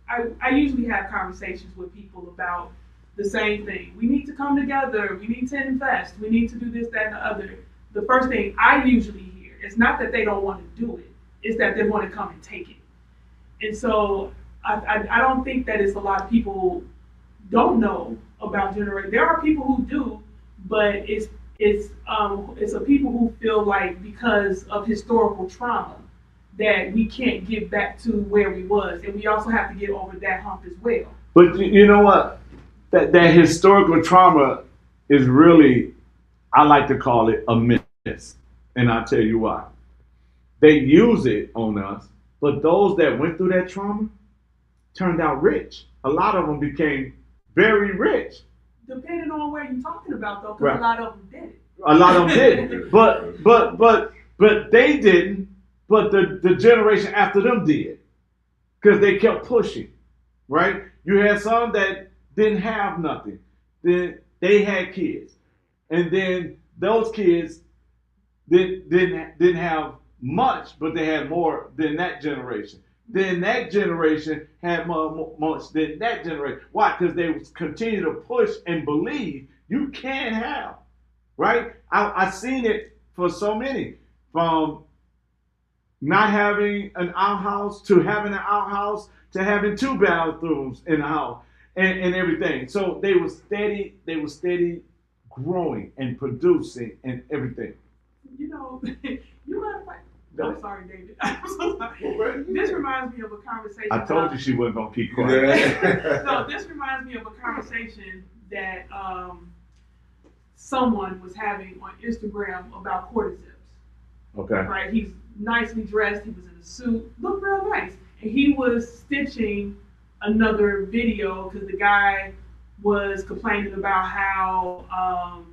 I usually have conversations with people about the same thing. We need to come together. We need to invest. We need to do this, that, and the other. The first thing I usually hear is not that they don't want to do it. It's that they want to come and take it. And so I don't think that it's a lot of people don't know about generation. There are people who do, but it's a people who feel like because of historical trauma that we can't get back to where we was, and we also have to get over that hump as well. But you know what? That historical trauma is really, I like to call it a myth, and I'll tell you why. They use it on us, but those that went through that trauma turned out rich. A lot of them became very rich. Depending on where you're talking about, though, because Right. a lot of them did it. A lot of them did, but they didn't. But the generation after them did, because they kept pushing, right? You had some that didn't have nothing. Then they had kids, and then those kids didn't have much, but they had more than that generation. Then that generation had much than that generation. Why? Because they continue to push and believe you can have, right? I've seen it for so many, from not having an outhouse to having an outhouse to having 2 bathrooms in the house and everything. So they were steady growing and producing and everything. You know, I'm sorry, David. I'm so sorry. This reminds me of a conversation. I told you she wasn't gonna keep quiet. No, this reminds me of a conversation that someone was having on Instagram about courtesans. Okay. Right? He's nicely dressed. He was in a suit, looked real nice, and he was stitching another video because the guy was complaining about how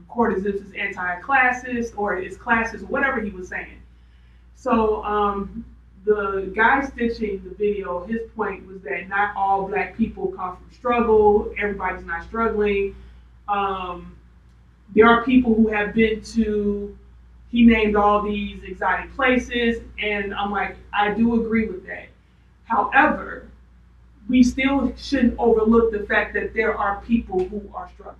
courtesans is anti-classist or is classist, or whatever he was saying. So the guy stitching the video, his point was that not all black people come from struggle. Everybody's not struggling. There are people who have been to, he named all these exotic places, and I'm like, I do agree with that. However, we still shouldn't overlook the fact that there are people who are struggling.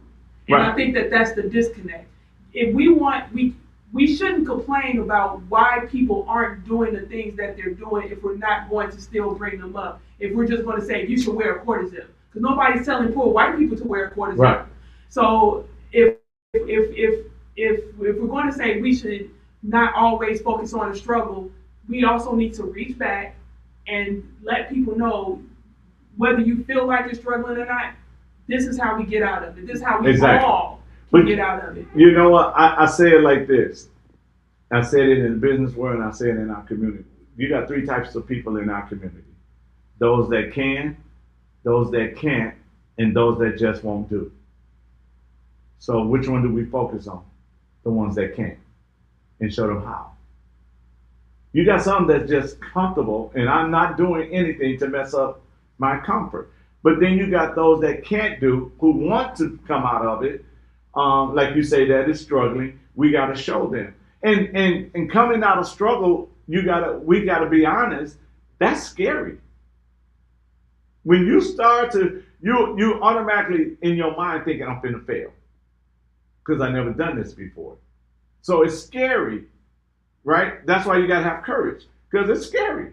And Right. I think that that's the disconnect. If we shouldn't complain about why people aren't doing the things that they're doing if we're not going to still bring them up. If we're just going to say you should wear a quarter zip, because nobody's telling poor white people to wear a quarter zip. Right. So if we're going to say we should not always focus on the struggle, we also need to reach back and let people know, whether you feel like you're struggling or not, this is how we get out of it. This is how we all get out of it. You know what? I say it like this. I said it in the business world, and I say it in our community. You got 3 types of people in our community: those that can, those that can't, and those that just won't do. So which one do we focus on? The ones that can, and show them how. You got some that's just comfortable, and I'm not doing anything to mess up my comfort. But then you got those that can't do, who want to come out of it, like you say, that is struggling. We got to show them. And coming out of struggle, we got to be honest. That's scary. When you start to, you automatically in your mind thinking, I'm finna fail because I never done this before. So it's scary, right? That's why you gotta have courage, because it's scary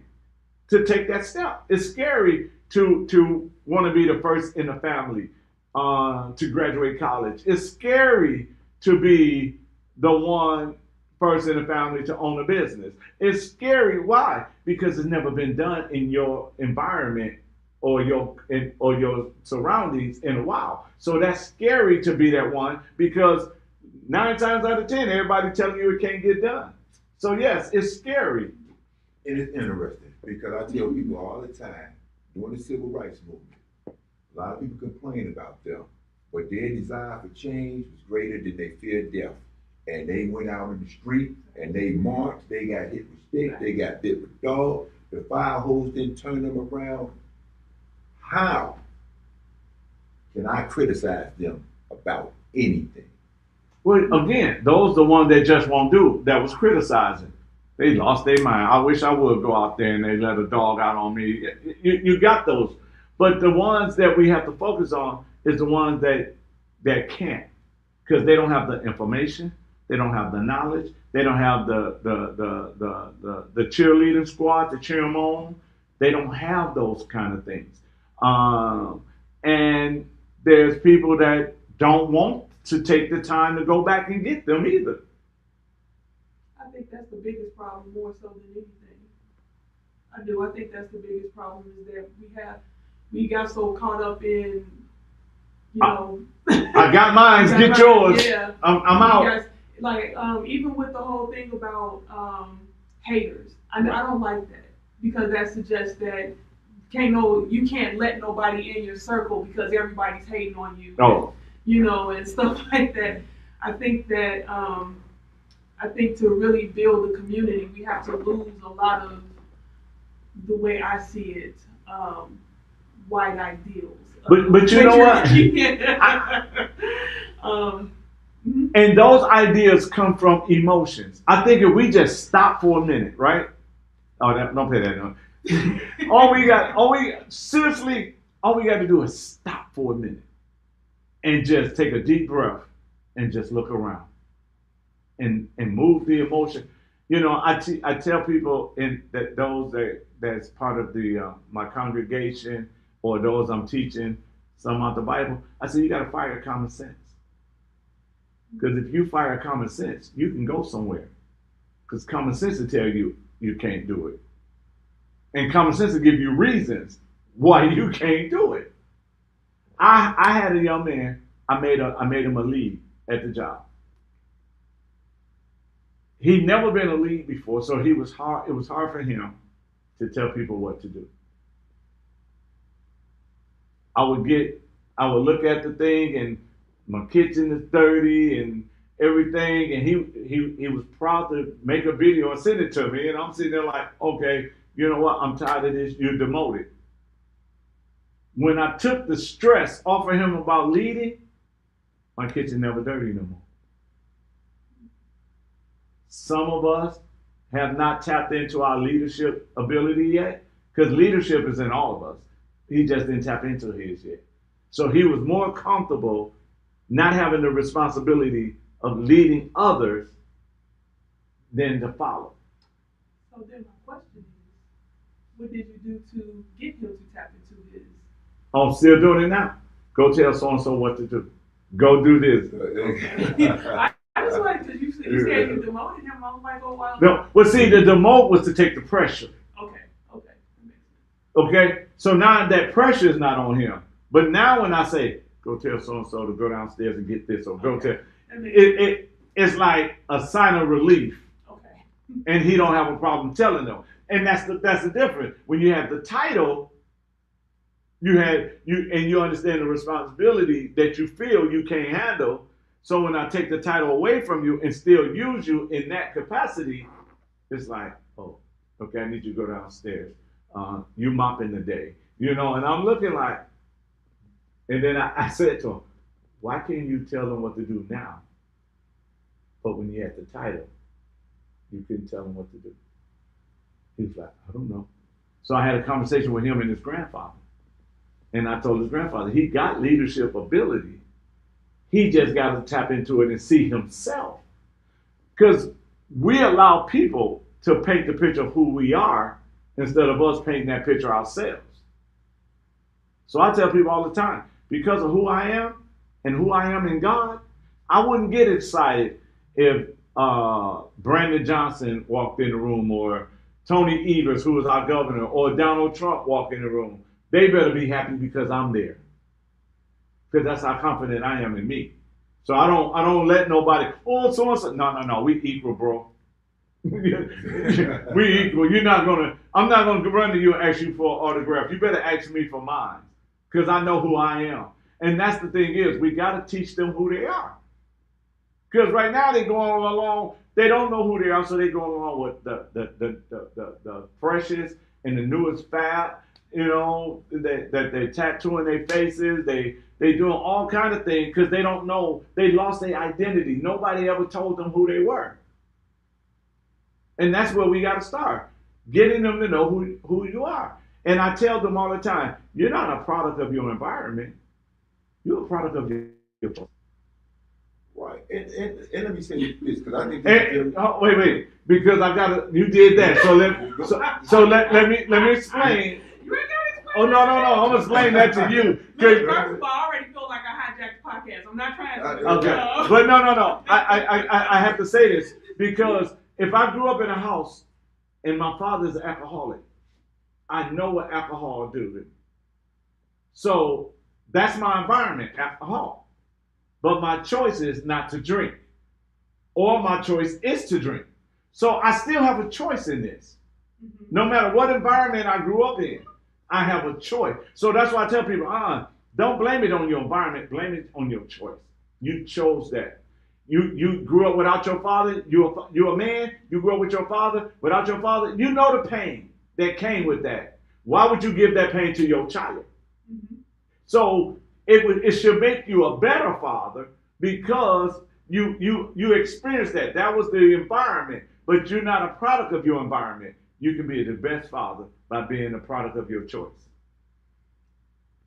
to take that step. It's scary to want to be the first in the family to graduate college. It's scary to be the one first in the family to own a business. It's scary. Why? Because it's never been done in your environment or your surroundings in a while. So that's scary to be that one, because 9 times out of 10, everybody telling you it can't get done. So yes, it's scary. It is interesting because I tell people all the time, during the civil rights movement, a lot of people complain about them, but their desire for change was greater than they feared death. And they went out in the street and they marched, they got hit with sticks, they got bit with dogs, the fire hose didn't turn them around. How can I criticize them about anything? Well, again, those the ones that just won't do, that was criticizing. They lost their mind. I wish I would go out there and they let a dog out on me. You got those. But the ones that we have to focus on is the ones that can't, because they don't have the information, they don't have the knowledge, they don't have the cheerleading squad to cheer them on. They don't have those kind of things. And there's people that don't want to take the time to go back and get them either. I think that's the biggest problem, more so than anything. I do. I think that's the biggest problem, is that we got so caught up in, I got mine. Get yours. Yeah. I'm out. Even with the whole thing about haters, I don't like that, because that suggests that you can't let nobody in your circle because everybody's hating on you. Oh. And stuff like that. I think to really build a community, we have to lose a lot of, the way I see it, white ideals. But you know what? And those ideas come from emotions. I think if we just stop for a minute, right? Oh, don't pay that no. all we got to do is stop for a minute and just take a deep breath and just look around and move the emotion. I tell people that's part of my congregation, or those I'm teaching some out the Bible. I say you got to fire common sense, because if you fire common sense, you can go somewhere. Because common sense will tell you you can't do it, and common sense will give you reasons why you can't do it. I had a young man. I made him a lead at the job. He'd never been a lead before, so it was hard for him to tell people what to do. I would look at the thing, and my kitchen is dirty and everything, and he was proud to make a video and send it to me, and I'm sitting there like, okay, you know what, I'm tired of this, you're demoted. When I took the stress off of him about leading, my kitchen never dirty no more. Some of us have not tapped into our leadership ability yet, because leadership is in all of us. He just didn't tap into his yet. So he was more comfortable not having the responsibility of leading others than to follow. So then my question is, what did you do to get him to tap into his? I'm still doing it now. Go tell so-and-so what to do. Go do this. I just wanted, because you said you demoted him. I was like, oh, wow. No, well, see, the demote was to take the pressure. Okay. Okay, so now that pressure is not on him. But now when I say, go tell so-and-so to go downstairs and get this, or go tell, it's like a sign of relief. Okay. And he don't have a problem telling them. And that's the difference. When you have the title, you understand the responsibility that you feel you can't handle. So when I take the title away from you and still use you in that capacity, it's like, oh, okay, I need you to go downstairs. You mopping the day, and I'm looking like, and then I said to him, why can't you tell them what to do now? But when you had the title, you couldn't tell them what to do. He was like, I don't know. So I had a conversation with him and his grandfather. And I told his grandfather, he got leadership ability. He just got to tap into it and see himself. Because we allow people to paint the picture of who we are instead of us painting that picture ourselves. So I tell people all the time, because of who I am and who I am in God, I wouldn't get excited if Brandon Johnson walked in the room, or Tony Evers, who was our governor, or Donald Trump walked in the room. They better be happy because I'm there. Because that's how confident I am in me. So I don't let nobody, oh, so and so. No, we equal, bro. We equal. I'm not gonna run to you and ask you for an autograph. You better ask me for mine. Because I know who I am. And that's the thing is, we gotta teach them who they are. Because right now they going along, they don't know who they are, so they go along with the freshest and the newest fad, that they tattooing their faces, they doing all kind of things because they don't know, they lost their identity. Nobody ever told them who they were. And that's where we gotta start, getting them to know who you are. And I tell them all the time, you're not a product of your environment, you're a product of your Right, and let me say this, because I think. Wait, because you did that. So let me explain. You ain't gotta explain. Oh no, I'm gonna explain that to you. Look, first of all, I already feel like I hijacked the podcast. I'm not trying to. Okay, but no. I have to say this because if I grew up in a house and my father's an alcoholic, I know what alcohol do to me. So that's my environment, alcohol. But my choice is not to drink, or my choice is to drink. So I still have a choice in this. Mm-hmm. No matter what environment I grew up in, I have a choice. So that's why I tell people, don't blame it on your environment, blame it on your choice. You chose that. You grew up without your father, you're a man, you grew up with your father, without your father, you know the pain that came with that. Why would you give that pain to your child? Mm-hmm. So it should make you a better father because you experienced that. That was the environment, but you're not a product of your environment. You can be the best father by being a product of your choice.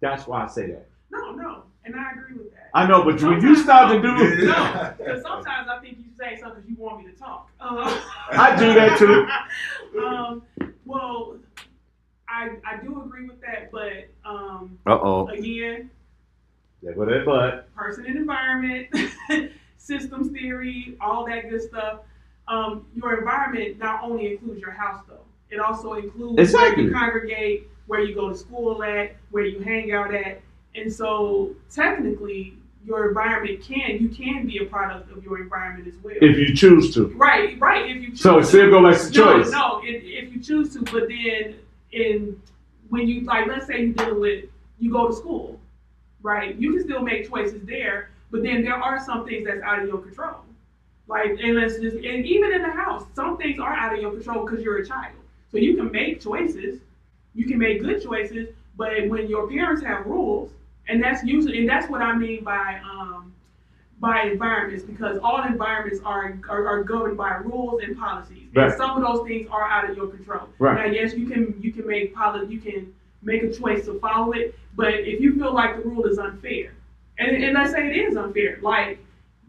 That's why I say that. No, and I agree with that. I know, but when you start to do no, because sometimes I think you say something because you want me to talk. I do that too. Well, I do agree with that, but again. Yeah, but that but person and environment, systems theory, all that good stuff. Your environment not only includes your house though. It also includes where you congregate, where you go to school at, where you hang out at. And so technically your environment you can be a product of your environment as well. If you choose to. Right, if you choose to. So still go back to choice. No, if you choose to, but then when you, like, let's say you go to school. Right, you can still make choices there, but then there are some things that's out of your control. Like, and even in the house, some things are out of your control because you're a child. So you can make choices, you can make good choices, but when your parents have rules, and that's what I mean by environments, because all environments are governed by rules and policies, right. And some of those things are out of your control. Right. Now, yes, you can make a choice to follow it, but if you feel like the rule is unfair, and let's say it is unfair, like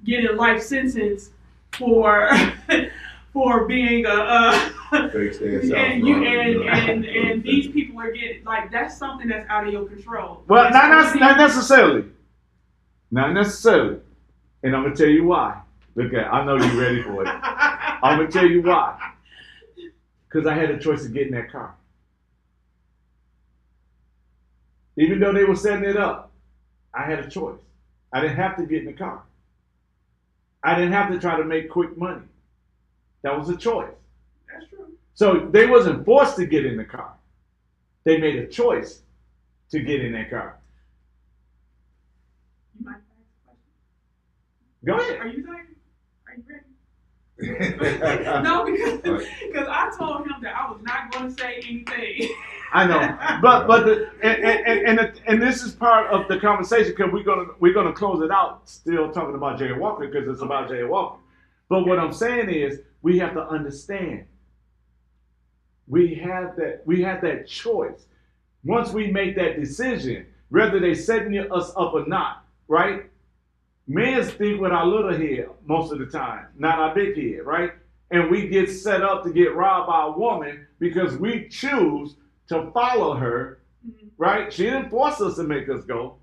getting a life sentence for being and these people are getting, like, that's something that's out of your control. Well, not necessarily. Not necessarily. And I'm gonna tell you why. Look at, I know you're ready for it. I'm gonna tell you why. Because I had a choice of getting that car. Even though they were setting it up, I had a choice. I didn't have to get in the car. I didn't have to try to make quick money. That was a choice. That's true. So they wasn't forced to get in the car. They made a choice to get in that car. You might ask a question. Go ahead. Are you ready? Are you ready? No, because I told him that I was not going to say anything. I know, but and this is part of the conversation because we're gonna close it out still talking about Jay Walker because it's about Jay Walker. But what I'm saying is we have to understand we have that choice. Once we make that decision, whether they setting us up or not, right? Men think with our little head most of the time, not our big head, right? And we get set up to get robbed by a woman because we choose to follow her, right? She didn't force us to make us go.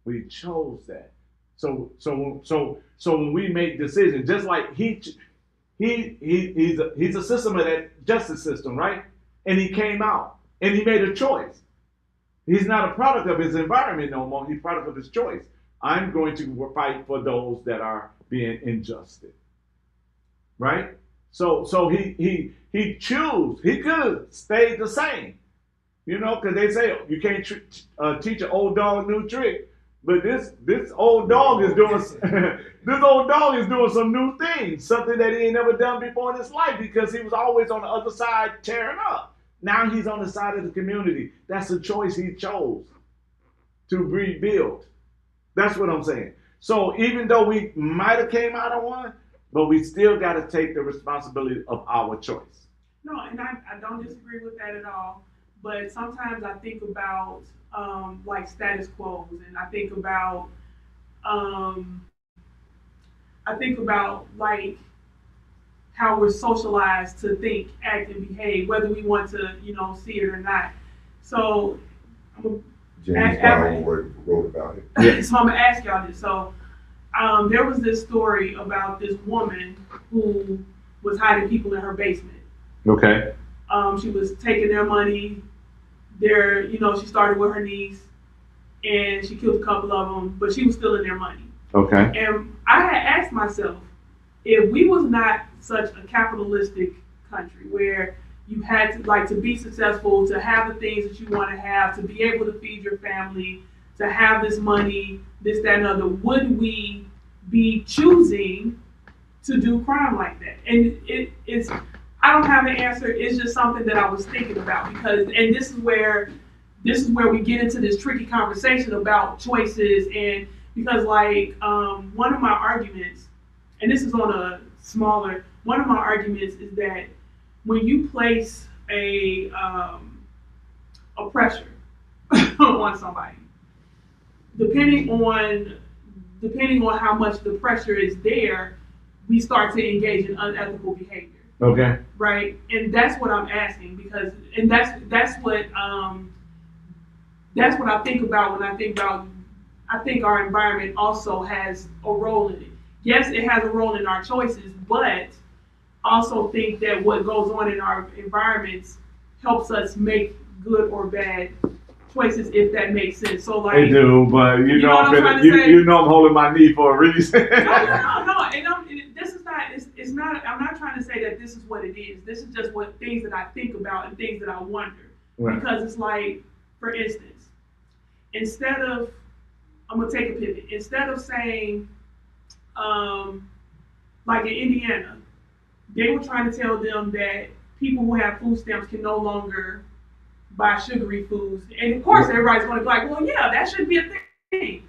We chose that. So when we make decisions, just like he's a system of that justice system, right? And he came out and he made a choice. He's not a product of his environment no more. He's a product of his choice. I'm going to fight for those that are being injustice, right? So he chose. He could have stayed the same, because they say you can't teach an old dog a new trick. But this old dog is doing some new things, something that he ain't never done before in his life because he was always on the other side tearing up. Now he's on the side of the community. That's a choice he chose to rebuild. That's what I'm saying. So even though we might have came out of one, but we still got to take the responsibility of our choice. No, and I don't disagree with that at all. But sometimes I think about like status quos, and I think about like how we're socialized to think, act, and behave, whether we want to, see it or not. So James Brown wrote about it. Yeah. So I'm gonna ask y'all this. So there was this story about this woman who was hiding people in her basement. Okay. She was taking their money. She started with her niece, and she killed a couple of them, but she was stealing their money. Okay. And I had asked myself, if we was not such a capitalistic country where you had to be successful, to have the things that you want to have, to be able to feed your family, to have this money, this, that, and other, would we be choosing to do crime like that? And it's I don't have an answer. It's just something that I was thinking about and this is where we get into this tricky conversation about choices, and because one of my arguments, and this is on a smaller, one of my arguments is that when you place a pressure on somebody, depending on how much the pressure is there, we start to engage in unethical behavior. Okay. Right, and that's what I'm asking that's what I think about when I think about. I think our environment also has a role in it. Yes, it has a role in our choices, but also think that what goes on in our environments helps us make good or bad choices, if that makes sense. So they do, but you know I'm holding my knee for a reason. No. And this is not. It's not. I'm not trying to say that this is what it is. This is just things that I think about and things that I wonder. Right. Because it's like, for instance, I'm gonna take a pivot. Instead of saying, like in Indiana, they were trying to tell them that people who have food stamps can no longer buy sugary foods. And of course, everybody's going to be like, well, yeah, that should be a thing.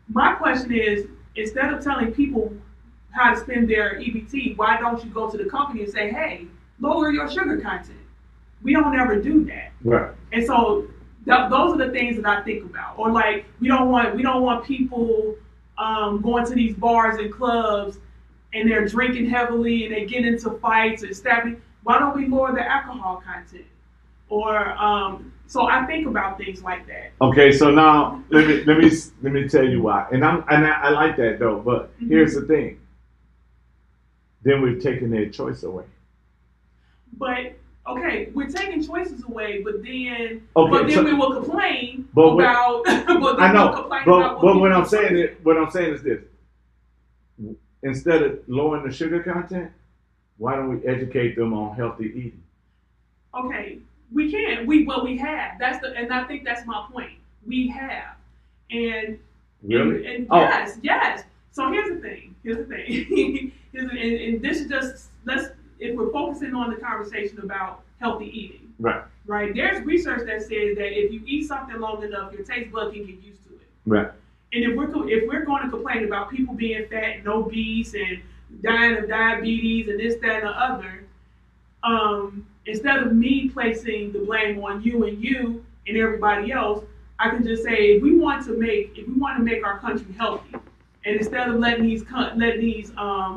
My question is, instead of telling people how to spend their EBT, why don't you go to the company and say, hey, lower your sugar content? We don't ever do that. Right. And so those are the things that I think about. Or like, we don't want people going to these bars and clubs and they're drinking heavily and they get into fights and stabbing. Why don't we lower the alcohol content? Or so I think about things like that. Okay, so now let me tell you why. And I like that though, but here's the thing. Then we've taken their choice away. But okay, we're taking choices away, but then we will complain about. I know, but what I'm saying is this: instead of lowering the sugar content, why don't we educate them on healthy eating? Okay, we can. We have. And I think that's my point. We have, and really, and yes. So here's the thing. And this is just if we're focusing on the conversation about healthy eating, right? There's research that says that if you eat something long enough, your taste bud can get used to it, right? And if we're going to complain about people being fat and obese and dying of diabetes and this, that, and the other, instead of me placing the blame on you and everybody else, I can just say if we want to make our country healthy, and instead of letting these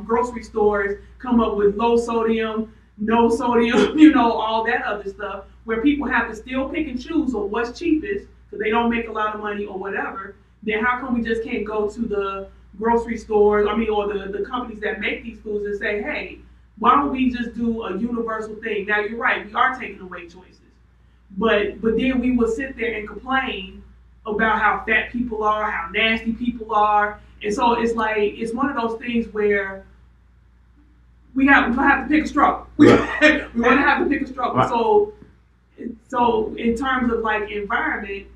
grocery stores come up with low sodium, no sodium, all that other stuff, where people have to still pick and choose on what's cheapest because they don't make a lot of money or whatever, then how come we just can't go to the grocery stores, or the companies that make these foods and say, hey, why don't we just do a universal thing? Now you're right, we are taking away choices. But then we will sit there and complain about how fat people are, how nasty people are. And so it's one of those things where we're gonna have to pick a struggle. We're gonna have to pick a struggle. Right. So in terms of like environment,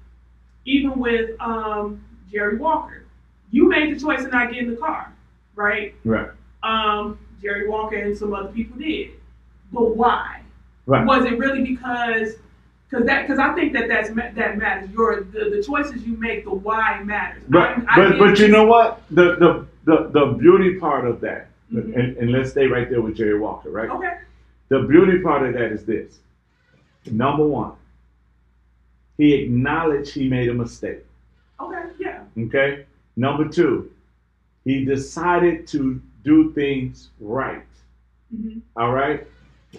even with Jerry Walker, you made the choice to not get in the car, right? Right. Jerry Walker and some other people did, but why? Right. Was it really because I think that matters. The choices you make, the why matters. But you know what? The beauty part of that, mm-hmm. and let's stay right there with Jerry Walker, right? Okay. The beauty part of that is this. Number one, he acknowledged he made a mistake. Okay, yeah. Okay? Number two, he decided to do things right. Mm-hmm. All right?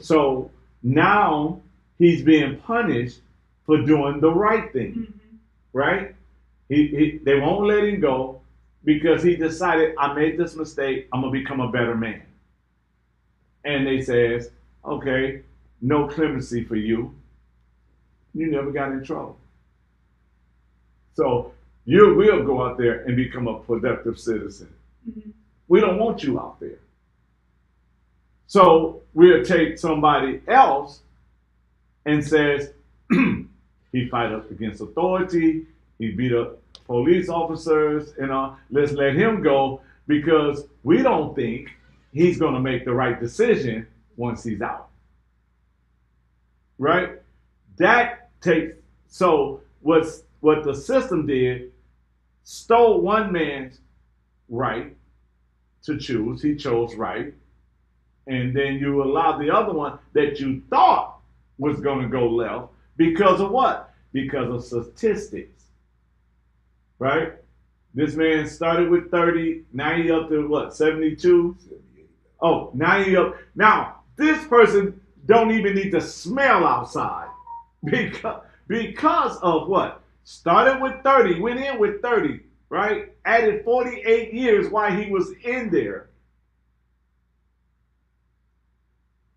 So now he's being punished for doing the right thing. Mm-hmm. Right? They won't let him go because he decided, I made this mistake, I'm going to become a better man. And they says, okay, no clemency for you. You never got in trouble. So you will go out there and become a productive citizen. Mm-hmm. We don't want you out there. So we'll take somebody else and says, he fight up against authority, he beat up police officers, let's let him go because we don't think he's going to make the right decision once he's out. Right? So what the system did, stole one man's right to choose. He chose right. And then you allowed the other one that you thought was going to go left because of what? Because of statistics. Right? This man started with 30, now he up to what, 72? 78. Oh, now he up. Now, this person don't even need to smell outside because of what? Started with 30, went in with 30, right? Added 48 years while he was in there.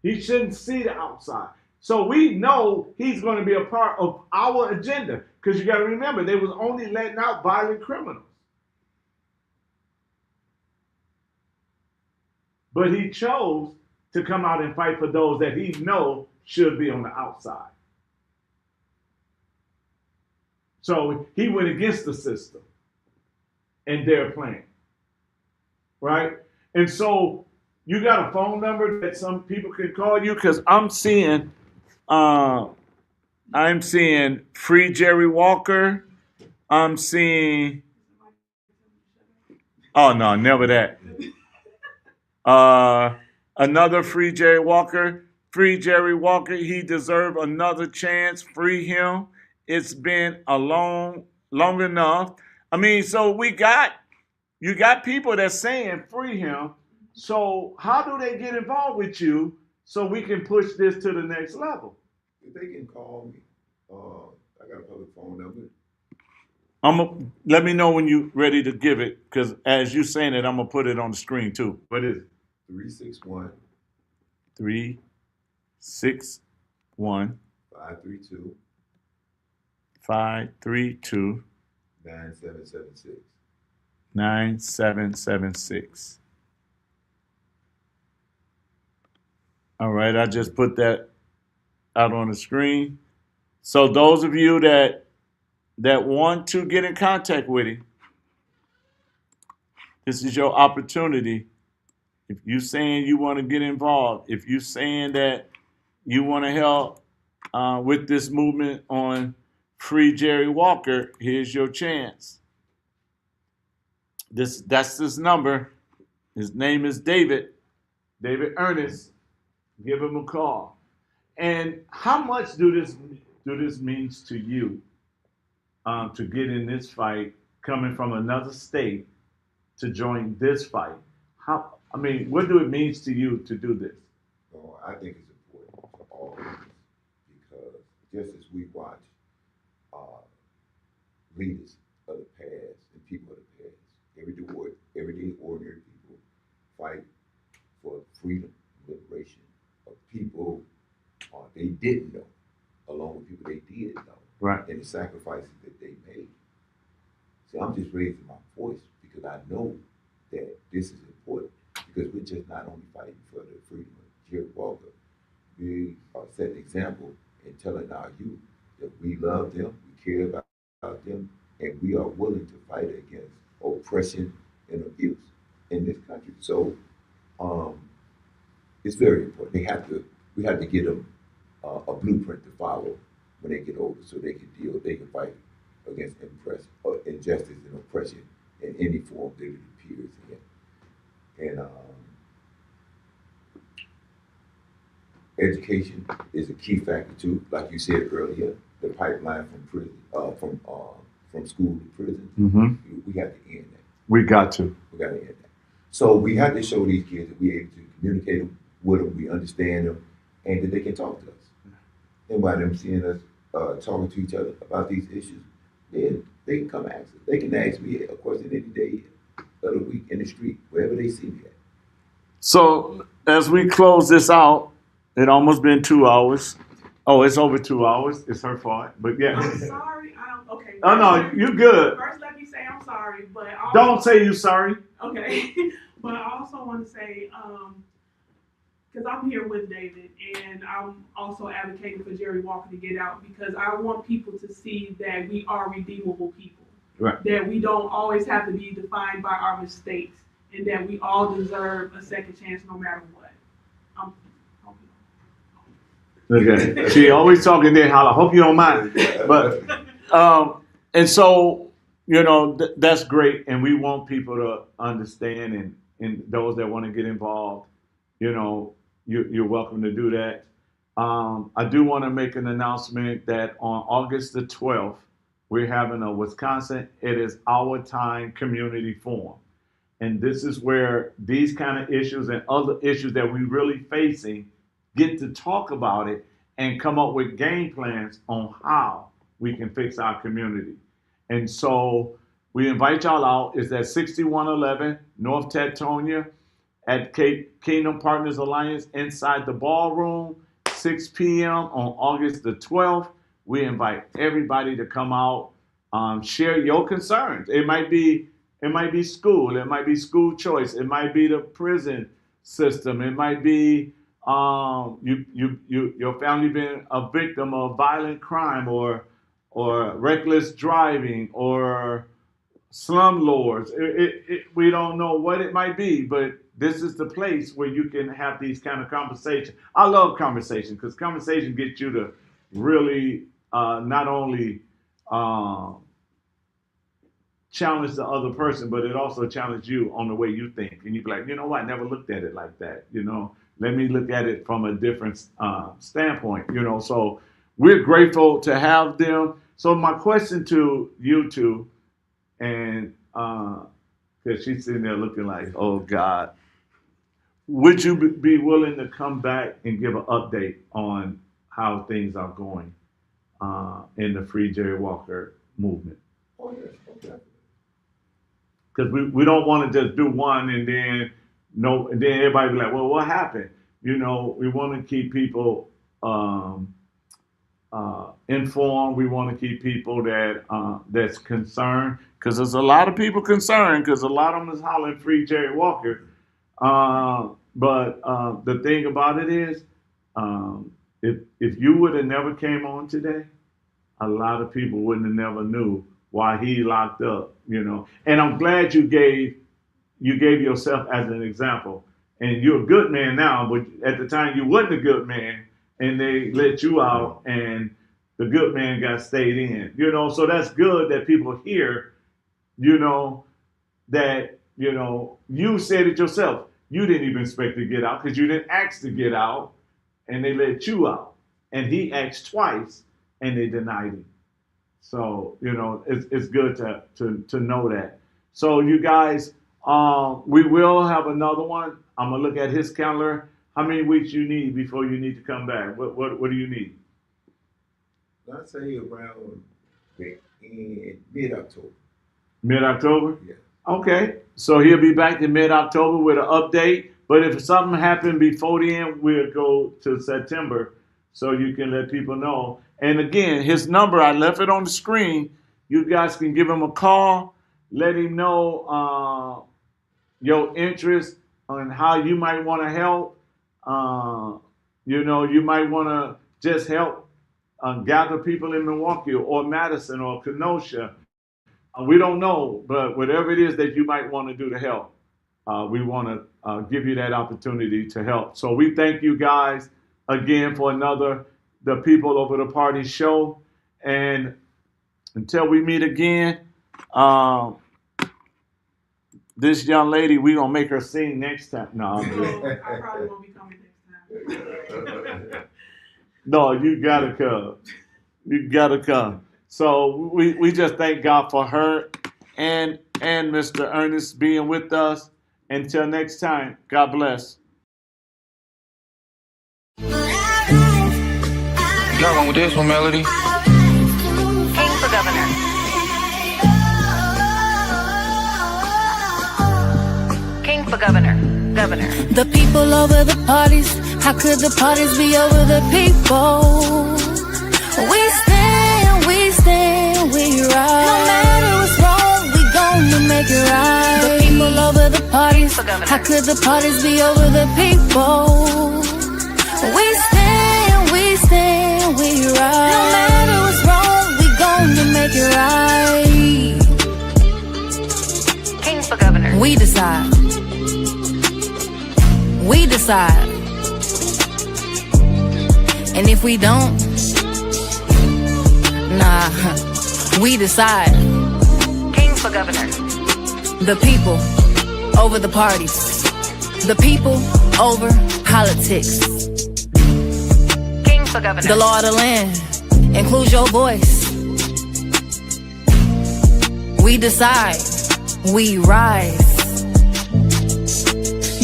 He shouldn't see the outside. So we know he's going to be a part of our agenda because you got to remember, they was only letting out violent criminals. But he chose to come out and fight for those that he knows should be on the outside. So he went against the system and their plan, right? And so you got a phone number that some people can call you because I'm seeing Free Jerry Walker. I'm seeing, oh no, never that. Another Free Jerry Walker. Free Jerry Walker, he deserved another chance. Free him. It's been long enough. I mean, so you got people that's saying free him. So how do they get involved with you so we can push this to the next level? If they can call me, I got a public phone number. Let me know when you're ready to give it, because as you saying it, I'm gonna put it on the screen too. What is it? 361 361 532 532 9776. 9776. All right, I just put that out on the screen. So those of you that want to get in contact with him, this is your opportunity. If you're saying you want to get involved, if you're saying that you want to help with this movement on Free Jerry Walker, here's your chance. That's his number. His name is David EARNEST. Give him a call. And how much do this means to you to get in this fight, coming from another state to join this fight? How? I mean, what do it means to you to do this? So I think it's important for all of us because just as we watch uh, leaders of the past and people of the past, everyday ordinary people fight for freedom, liberation of people they didn't know, along with people they did know, Right. and the sacrifices that they made. So I'm just raising my voice because I know that this is important because we're just not only fighting for the freedom of Jerry Walker, we are setting an example in telling our youth that we love them, we care about them, and we are willing to fight against oppression and abuse in this country. So it's very important. We have to give them a blueprint to follow when they get older, so they can fight against injustice and oppression in any form that it appears in. And education is a key factor too. Like you said earlier, the pipeline from prison, from school to prison, we have to end that. We got to. We got to end that. So we have to show these kids that we're able to communicate with them, we understand them, and that they can talk to us. And by them seeing us talking to each other about these issues, then they can come ask us. They can ask me a question any day of the week in the street, wherever they see me at. So as we close this out, it almost been 2 hours. Oh, it's over 2 hours. It's her fault, but yeah. I'm sorry. Okay. Oh no, you good. First, let me say I'm sorry, but Don't say you sorry. Okay, but I also want to say, because I'm here with David, and I'm also advocating for Jerry Walker to get out because I want people to see that we are redeemable people. Right. That we don't always have to be defined by our mistakes, and that we all deserve a second chance no matter what. Okay. She always talking there, holla. Hope you don't mind. But and so that's great, and we want people to understand, and those that want to get involved, you're welcome to do that. I do want to make an announcement that on August the 12th, we're having a Wisconsin It Is Our Time community forum. And this is where these kind of issues and other issues that we're really facing get to talk about it and come up with game plans on how we can fix our community. And so we invite y'all out. It's at 6111 North Tetonia at Kingdom Partners Alliance inside the ballroom, 6 p.m. on August the 12th. We invite everybody to come out, share your concerns. It might be school, it might be school choice, it might be the prison system, it might be your family being a victim of violent crime or reckless driving or slumlords. We don't know what it might be, but this is the place where you can have these kind of conversations. I love conversation because conversation gets you to really not only challenge the other person, but it also challenges you on the way you think. And you be like, you know what? I never looked at it like that. Let me look at it from a different standpoint. So we're grateful to have them. So my question to you two, and because she's sitting there looking like, oh God, would you be willing to come back and give an update on how things are going in the Free Jerry Walker movement? Oh, yes, okay. Because we don't want to just do one and then everybody be like, well, what happened? We want to keep people informed. We want to keep people that's concerned, because there's a lot of people concerned, because a lot of them is hollering Free Jerry Walker. But the thing about it is, if you would have never came on today, a lot of people wouldn't have never knew why he locked up, And I'm glad you gave yourself as an example. And you're a good man now, but at the time you wasn't a good man, and they let you out, and the good man got stayed in. So that's good that people hear, that you said it yourself. You didn't even expect to get out because you didn't ask to get out, and they let you out. and he asked twice, and they denied him. So it's good to know that. So you guys, we will have another one. I'm gonna look at his calendar. How many weeks you need before you need to come back? What do you need? I'd say around in mid-October. Mid-October? Yeah. Okay. So he'll be back in mid-October with an update. But if something happened before then, we'll go to September so you can let people know. And again, his number, I left it on the screen. You guys can give him a call, let him know your interest on how you might want to help. You might want to just help gather people in Milwaukee or Madison or Kenosha. We don't know, but whatever it is that you might want to do to help, we want to give you that opportunity to help. So we thank you guys again for the People Over the Party show. And until we meet again, this young lady, we're going to make her sing next time. No, I'm just... I probably won't be coming next time. No, you got to come. You got to come. So we just thank God for her and Mr. Ernest being with us. Until next time, God bless. Y'all wrong with this one, Melody. King for governor. King for governor. Governor. The people over the parties. How could the parties be over the people? We stand, we rise. No matter what's wrong, we gonna make it right. The people over the parties. How could the parties be over the people? We stand, we rise. No matter what's wrong, we gonna make it right. King for governor. We decide. We decide. And if we don't, nah, we decide. King for governor. The people over the parties. The people over politics. King for governor. The law of the land includes your voice. We decide. We rise.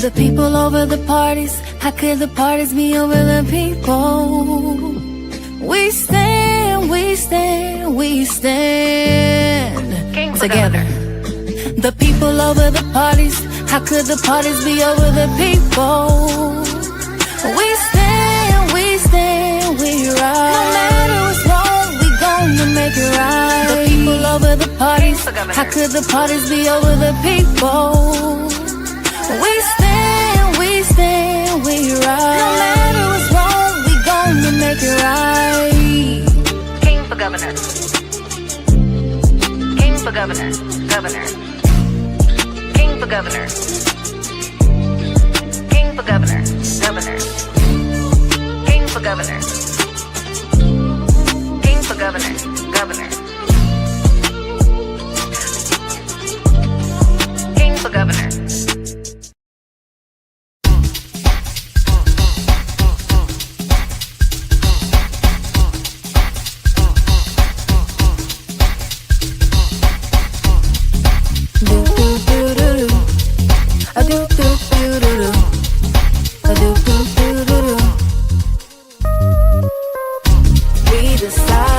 The people over the parties. How could the parties be over the people? We stand, we stand, we stand. King for together. governor. The people over the parties. How could the parties be over the people? We stand, we rise. No matter what's wrong, we gonna make it right. The people over the parties. How could the parties be over the people? We stand, we rise. No matter what's wrong, we gonna make it right. King for governor. King for governor. Governor. King for governor. King for governor. Governor. King for governor. King for governor. Governor. King for governor. We decide.